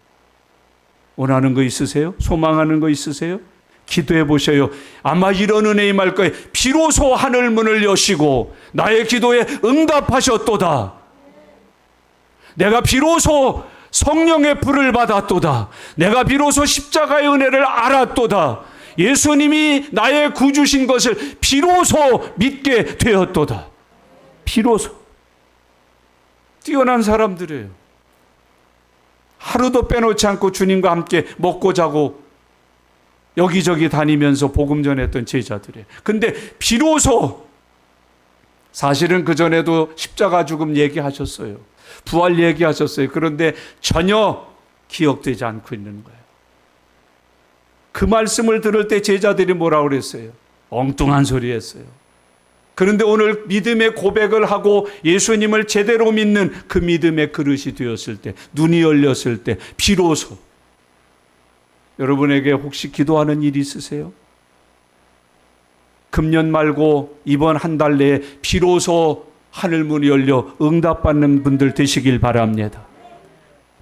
원하는 거 있으세요? 소망하는 거 있으세요? 기도해 보셔요. 아마 이런 은혜 임할 거예요. 비로소 하늘 문을 여시고 나의 기도에 응답하셨도다. 내가 비로소 성령의 불을 받았도다. 내가 비로소 십자가의 은혜를 알았도다. 예수님이 나의 구주신 것을 비로소 믿게 되었도다. 비로소. 뛰어난 사람들이에요. 하루도 빼놓지 않고 주님과 함께 먹고 자고 여기저기 다니면서 복음 전했던 제자들이에요. 근데 비로소 사실은 그전에도 십자가 죽음 얘기하셨어요. 부활 얘기하셨어요. 그런데 전혀 기억되지 않고 있는 거예요. 그 말씀을 들을 때 제자들이 뭐라고 그랬어요? 엉뚱한 소리 했어요. 그런데 오늘 믿음의 고백을 하고 예수님을 제대로 믿는 그 믿음의 그릇이 되었을 때, 눈이 열렸을 때 비로소. 여러분에게 혹시 기도하는 일이 있으세요? 금년 말고 이번 한 달 내에 비로소 하늘문이 열려 응답받는 분들 되시길 바랍니다.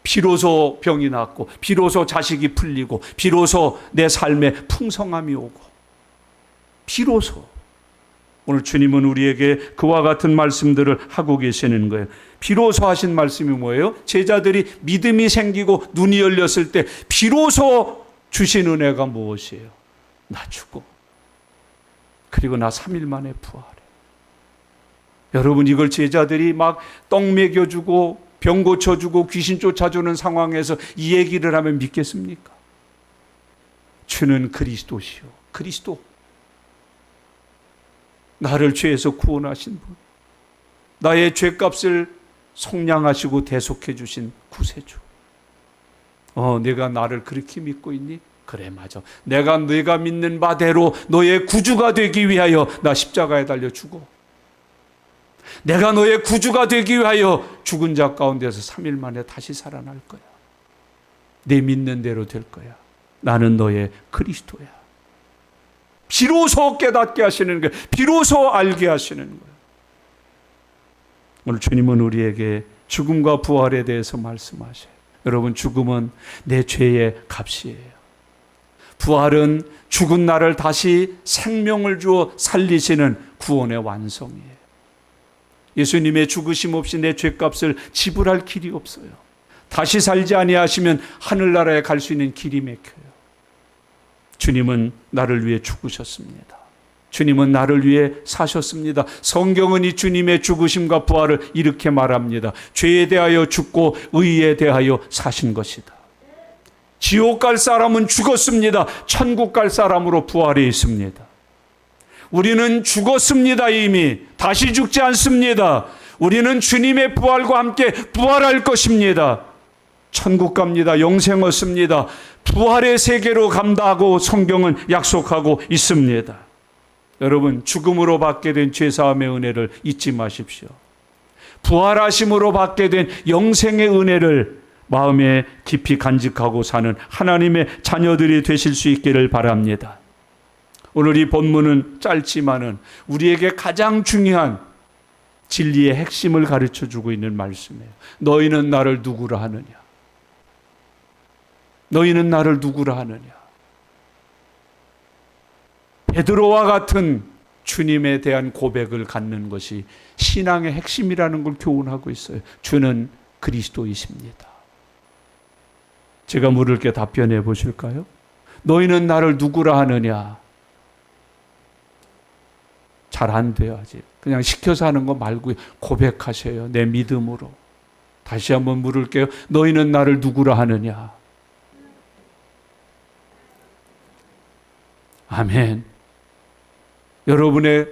비로소 병이 낫고, 비로소 자식이 풀리고, 비로소 내 삶에 풍성함이 오고, 비로소. 오늘 주님은 우리에게 그와 같은 말씀들을 하고 계시는 거예요. 비로소 하신 말씀이 뭐예요? 제자들이 믿음이 생기고 눈이 열렸을 때 비로소 주신 은혜가 무엇이에요? 나 죽고 그리고 나 3일 만에 부활해. 여러분, 이걸 제자들이 막 떡 먹여주고 병 고쳐주고 귀신 쫓아주는 상황에서 이 얘기를 하면 믿겠습니까? 주는 그리스도시요. 그리스도. 나를 죄에서 구원하신 분. 나의 죄값을 속량하시고 대속해 주신 구세주. 내가 나를 그렇게 믿고 있니? 그래, 맞아. 내가 믿는 바대로 너의 구주가 되기 위하여 나 십자가에 달려 죽어. 내가 너의 구주가 되기 위하여 죽은 자 가운데서 3일 만에 다시 살아날 거야. 내 믿는 대로 될 거야. 나는 너의 그리스도야. 비로소 깨닫게 하시는 거예요. 비로소 알게 하시는 거예요. 오늘 주님은 우리에게 죽음과 부활에 대해서 말씀하셔요. 여러분, 죽음은 내 죄의 값이에요. 부활은 죽은 나를 다시 생명을 주어 살리시는 구원의 완성이에요. 예수님의 죽으심 없이 내 죄값을 지불할 길이 없어요. 다시 살지 아니하시면 하늘나라에 갈 수 있는 길이 막혀요. 주님은 나를 위해 죽으셨습니다. 주님은 나를 위해 사셨습니다. 성경은 이 주님의 죽으심과 부활을 이렇게 말합니다. 죄에 대하여 죽고 의에 대하여 사신 것이다. 지옥 갈 사람은 죽었습니다. 천국 갈 사람으로 부활해 있습니다. 우리는 죽었습니다. 이미 다시 죽지 않습니다. 우리는 주님의 부활과 함께 부활할 것입니다. 천국 갑니다. 영생 얻습니다. 부활의 세계로 간다고 성경은 약속하고 있습니다. 여러분, 죽음으로 받게 된 죄사함의 은혜를 잊지 마십시오. 부활하심으로 받게 된 영생의 은혜를 마음에 깊이 간직하고 사는 하나님의 자녀들이 되실 수 있기를 바랍니다. 오늘 이 본문은 짧지만은 우리에게 가장 중요한 진리의 핵심을 가르쳐주고 있는 말씀이에요. 너희는 나를 누구라 하느냐? 너희는 나를 누구라 하느냐? 베드로와 같은 주님에 대한 고백을 갖는 것이 신앙의 핵심이라는 걸 교훈하고 있어요. 주는 그리스도이십니다. 제가 물을게 답변해 보실까요? 너희는 나를 누구라 하느냐? 잘 안 돼요, 아직. 그냥 시켜서 하는 거 말고 고백하셔요. 내 믿음으로. 다시 한번 물을게요. 너희는 나를 누구라 하느냐? 아멘. 여러분의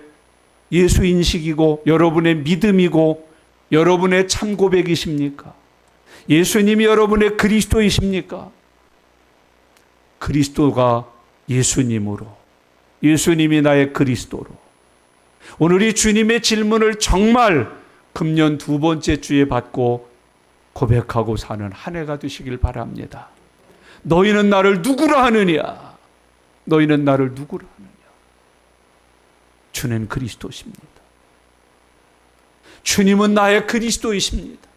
예수 인식이고 여러분의 믿음이고 여러분의 참 고백이십니까? 예수님이 여러분의 그리스도이십니까? 그리스도가 예수님으로, 예수님이 나의 그리스도로. 오늘 이 주님의 질문을 정말 금년 2번째 주에 받고 고백하고 사는 한 해가 되시길 바랍니다. 너희는 나를 누구라 하느냐? 너희는 나를 누구라 하느냐? 주는 그리스도십니다. 주님은 나의 그리스도이십니다.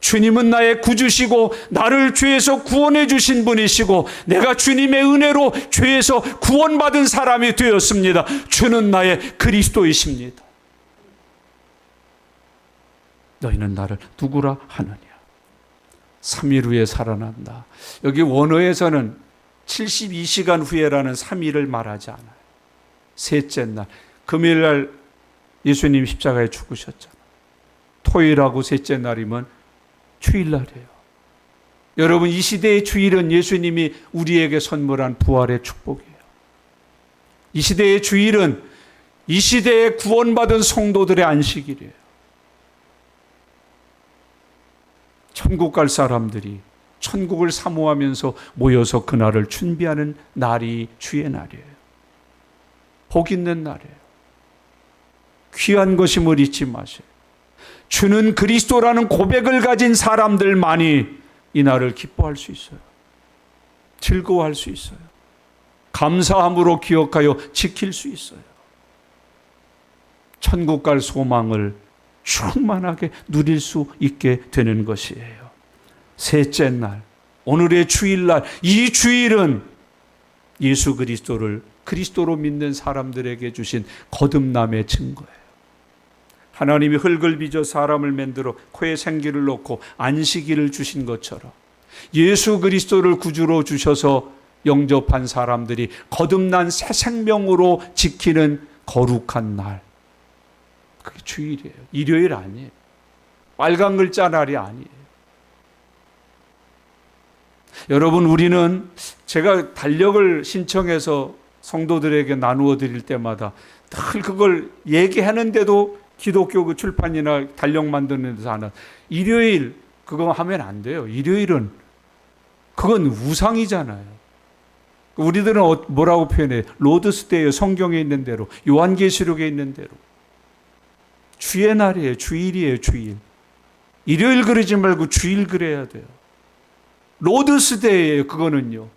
주님은 나의 구주시고 나를 죄에서 구원해 주신 분이시고 내가 주님의 은혜로 죄에서 구원받은 사람이 되었습니다. 주는 나의 그리스도이십니다. 너희는 나를 누구라 하느냐? 3일 후에 살아난다. 여기 원어에서는 72시간 후에라는 3일을 말하지 않아요. 셋째 날, 금요일 날 예수님 십자가에 죽으셨잖아요. 토요일하고 셋째 날이면 주일날이에요. 여러분, 이 시대의 주일은 예수님이 우리에게 선물한 부활의 축복이에요. 이 시대의 주일은 이 시대에 구원받은 성도들의 안식일이에요. 천국 갈 사람들이 천국을 사모하면서 모여서 그날을 준비하는 날이 주의 날이에요. 복 있는 날이에요. 귀한 것임을 잊지 마세요. 주는 그리스도라는 고백을 가진 사람들만이 이 날을 기뻐할 수 있어요. 즐거워할 수 있어요. 감사함으로 기억하여 지킬 수 있어요. 천국 갈 소망을 충만하게 누릴 수 있게 되는 것이에요. 셋째 날, 오늘의 주일날, 이 주일은 예수 그리스도를 그리스도로 믿는 사람들에게 주신 거듭남의 증거예요. 하나님이 흙을 빚어 사람을 만들어 코에 생기를 넣고 안식일을 주신 것처럼 예수 그리스도를 구주로 주셔서 영접한 사람들이 거듭난 새 생명으로 지키는 거룩한 날, 그게 주일이에요. 일요일 아니에요. 빨간 글자 날이 아니에요. 여러분, 우리는 제가 달력을 신청해서 성도들에게 나누어 드릴 때마다 늘 그걸 얘기하는데도 기독교 그 출판이나 달력 만드는 데서 하는 일요일 그거 하면 안 돼요. 일요일은 그건 우상이잖아요. 우리들은 뭐라고 표현해요? 로드스데이요. 성경에 있는 대로, 요한계시록에 있는 대로. 주의 날이에요. 주일이에요. 주일. 일요일 그러지 말고 주일 그래야 돼요. 로드스데이예요. 그거는요.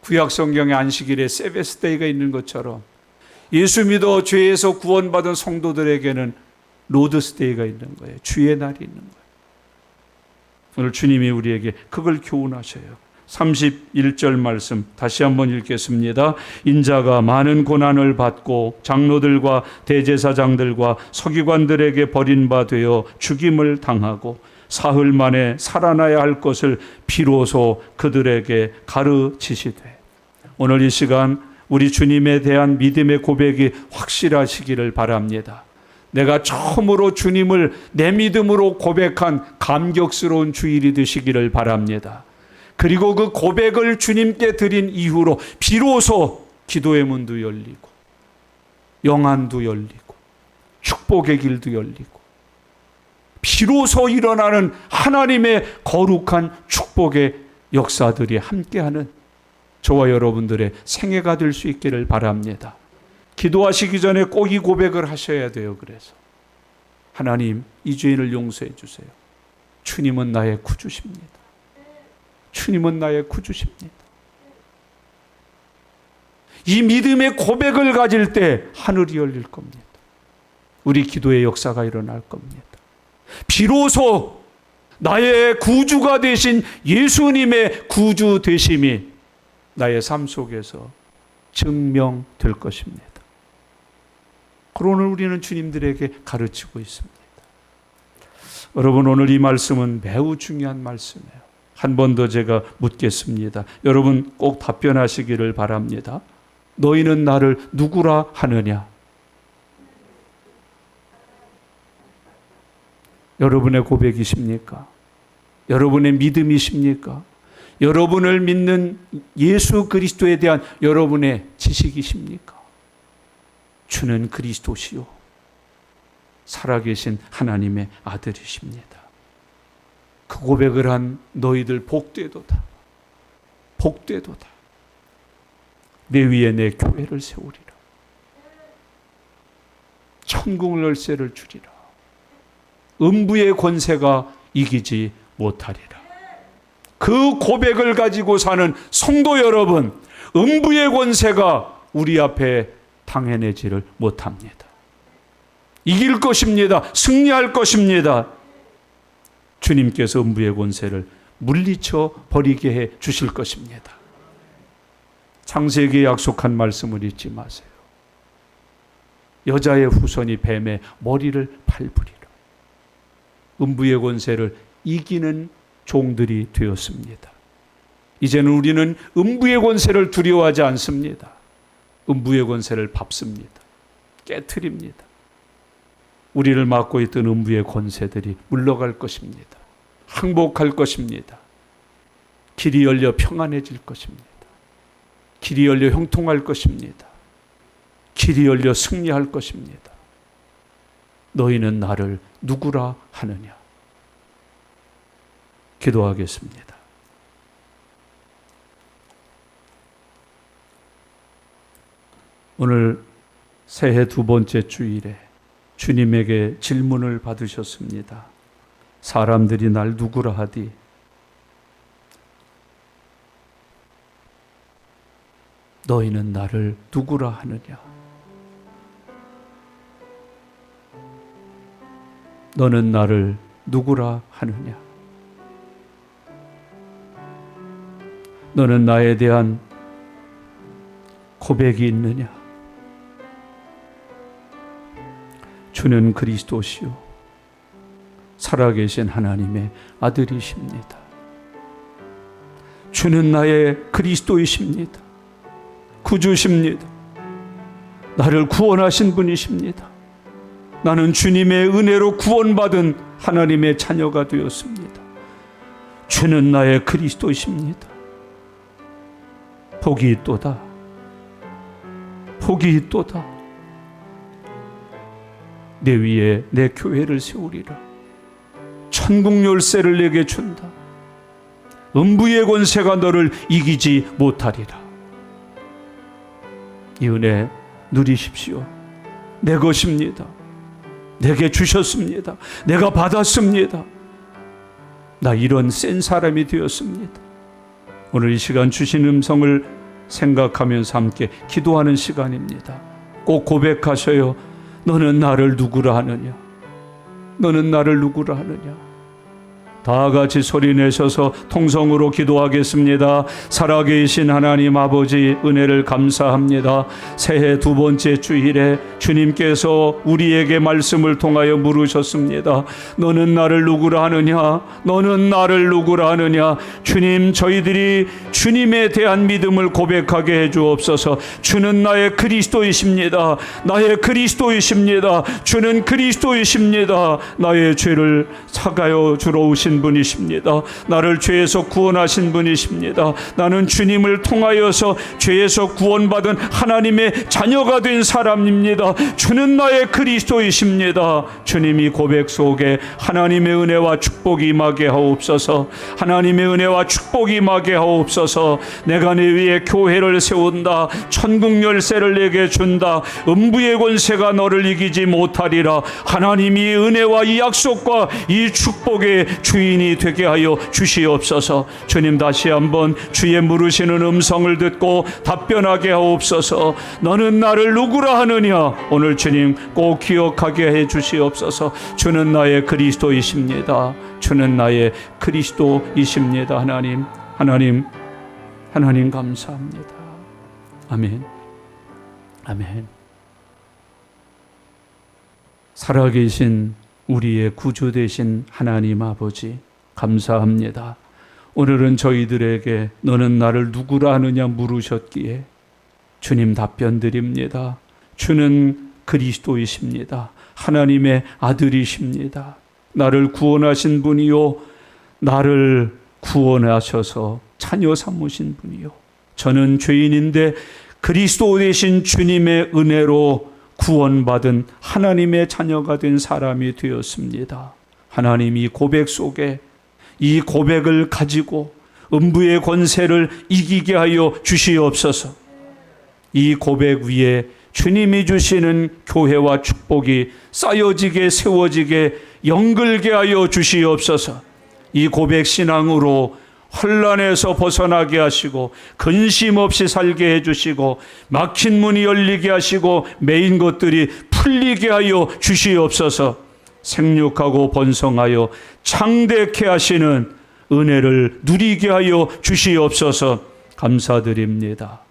구약 성경의 안식일에 세베스데이가 있는 것처럼 예수 믿어 죄에서 구원받은 성도들에게는 로드스데이가 있는 거예요. 주의 날이 있는 거예요. 오늘 주님이 우리에게 그걸 교훈하셔요. 31절 말씀 다시 한번 읽겠습니다. 인자가 많은 고난을 받고 장로들과 대제사장들과 서기관들에게 버린 바 되어 죽임을 당하고 사흘 만에 살아나야 할 것을 비로소 그들에게 가르치시되. 오늘 이 시간 우리 주님에 대한 믿음의 고백이 확실하시기를 바랍니다. 내가 처음으로 주님을 내 믿음으로 고백한 감격스러운 주일이 되시기를 바랍니다. 그리고 그 고백을 주님께 드린 이후로 비로소 기도의 문도 열리고 영안도 열리고 축복의 길도 열리고 비로소 일어나는 하나님의 거룩한 축복의 역사들이 함께하는 저와 여러분들의 생애가 될 수 있기를 바랍니다. 기도하시기 전에 꼭 이 고백을 하셔야 돼요. 그래서 하나님, 이 죄인을 용서해 주세요. 주님은 나의 구주십니다. 주님은 나의 구주십니다. 이 믿음의 고백을 가질 때 하늘이 열릴 겁니다. 우리 기도의 역사가 일어날 겁니다. 비로소 나의 구주가 되신 예수님의 구주 되심이 나의 삶 속에서 증명될 것입니다. 그러는 우리는 주님들에게 가르치고 있습니다. 여러분, 오늘 이 말씀은 매우 중요한 말씀이에요. 한 번 더 제가 묻겠습니다. 여러분 꼭 답변하시기를 바랍니다. 너희는 나를 누구라 하느냐? 여러분의 고백이십니까? 여러분의 믿음이십니까? 여러분을 믿는 예수 그리스도에 대한 여러분의 지식이십니까? 주는 그리스도시요 살아계신 하나님의 아들이십니다. 그 고백을 한 너희들 복되도다. 복되도다. 내 위에 내 교회를 세우리라. 천국 열쇠를 주리라. 음부의 권세가 이기지 못하리라. 그 고백을 가지고 사는 성도 여러분, 음부의 권세가 우리 앞에 당해내지를 못합니다. 이길 것입니다. 승리할 것입니다. 주님께서 음부의 권세를 물리쳐 버리게 해 주실 것입니다. 창세기에 약속한 말씀을 잊지 마세요. 여자의 후손이 뱀의 머리를 밟으리라. 음부의 권세를 이기는 종들이 되었습니다. 이제는 우리는 음부의 권세를 두려워하지 않습니다. 음부의 권세를 밟습니다. 깨트립니다. 우리를 막고 있던 음부의 권세들이 물러갈 것입니다. 항복할 것입니다. 길이 열려 평안해질 것입니다. 길이 열려 형통할 것입니다. 길이 열려 승리할 것입니다. 너희는 나를 누구라 하느냐? 기도하겠습니다. 오늘 새해 두 번째 주일에 주님에게 질문을 받으셨습니다. 사람들이 날 누구라 하디? 너희는 나를 누구라 하느냐? 너는 나를 누구라 하느냐? 너는 나에 대한 고백이 있느냐? 주는 그리스도시요 살아계신 하나님의 아들이십니다. 주는 나의 그리스도이십니다. 구주십니다. 나를 구원하신 분이십니다. 나는 주님의 은혜로 구원받은 하나님의 자녀가 되었습니다. 주는 나의 그리스도이십니다. 복이 있도다. 복이 있도다. 내 위에 내 교회를 세우리라. 천국 열쇠를 내게 준다. 음부의 권세가 너를 이기지 못하리라. 이 은혜 누리십시오. 내 것입니다. 내게 주셨습니다. 내가 받았습니다. 나 이런 센 사람이 되었습니다. 오늘 이 시간 주신 음성을 생각하면서 함께 기도하는 시간입니다. 꼭 고백하셔요. 너는 나를 누구라 하느냐? 너는 나를 누구라 하느냐? 다 같이 소리 내셔서 통성으로 기도하겠습니다. 살아계신 하나님 아버지, 은혜를 감사합니다. 새해 두 번째 주일에 주님께서 우리에게 말씀을 통하여 물으셨습니다. 너는 나를 누구라 하느냐? 너는 나를 누구라 하느냐? 주님, 저희들이 주님에 대한 믿음을 고백하게 해 주옵소서. 주는 나의 그리스도이십니다. 나의 그리스도이십니다. 주는 그리스도이십니다. 나의 죄를 사가여 주러 오신 분이십니다. 나를 죄에서 구원하신 분이십니다. 나는 주님을 통하여서 죄에서 구원받은 하나님의 자녀가 된 사람입니다. 주는 나의 그리스도이십니다. 주님이 고백 속에 하나님의 은혜와 축복이 임하게 하옵소서. 하나님의 은혜와 축복이 임하게 하옵소서. 내가 내 위에 교회를 세운다. 천국 열쇠를 내게 준다. 음부의 권세가 너를 이기지 못하리라. 하나님이 은혜와 이 약속과 이 축복의 주 주인이 되게 하여 주시옵소서. 주님, 다시 한번 주의 물으시는 음성을 듣고 답변하게 하옵소서. 너는 나를 누구라 하느냐? 오늘 주님 꼭 기억하게 해 주시옵소서. 주는 나의 그리스도이십니다. 주는 나의 그리스도이십니다. 하나님 감사합니다. 아멘. 아멘. 살아계신 우리의 구주 되신 하나님 아버지, 감사합니다. 오늘은 저희들에게 너는 나를 누구라 하느냐 물으셨기에 주님 답변 드립니다. 주는 그리스도이십니다. 하나님의 아들이십니다. 나를 구원하신 분이요, 나를 구원하셔서 자녀 삼으신 분이요, 저는 죄인인데 그리스도 되신 주님의 은혜로 구원받은 하나님의 자녀가 된 사람이 되었습니다. 하나님, 이 고백 속에 이 고백을 가지고 음부의 권세를 이기게 하여 주시옵소서. 이 고백 위에 주님이 주시는 교회와 축복이 쌓여지게 세워지게 연결게 하여 주시옵소서. 이 고백 신앙으로 혼란에서 벗어나게 하시고 근심 없이 살게 해주시고 막힌 문이 열리게 하시고 매인 것들이 풀리게 하여 주시옵소서. 생육하고 번성하여 창대케 하시는 은혜를 누리게 하여 주시옵소서. 감사드립니다.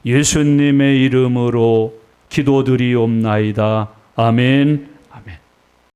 예수님의 이름으로 기도드리옵나이다. 아멘.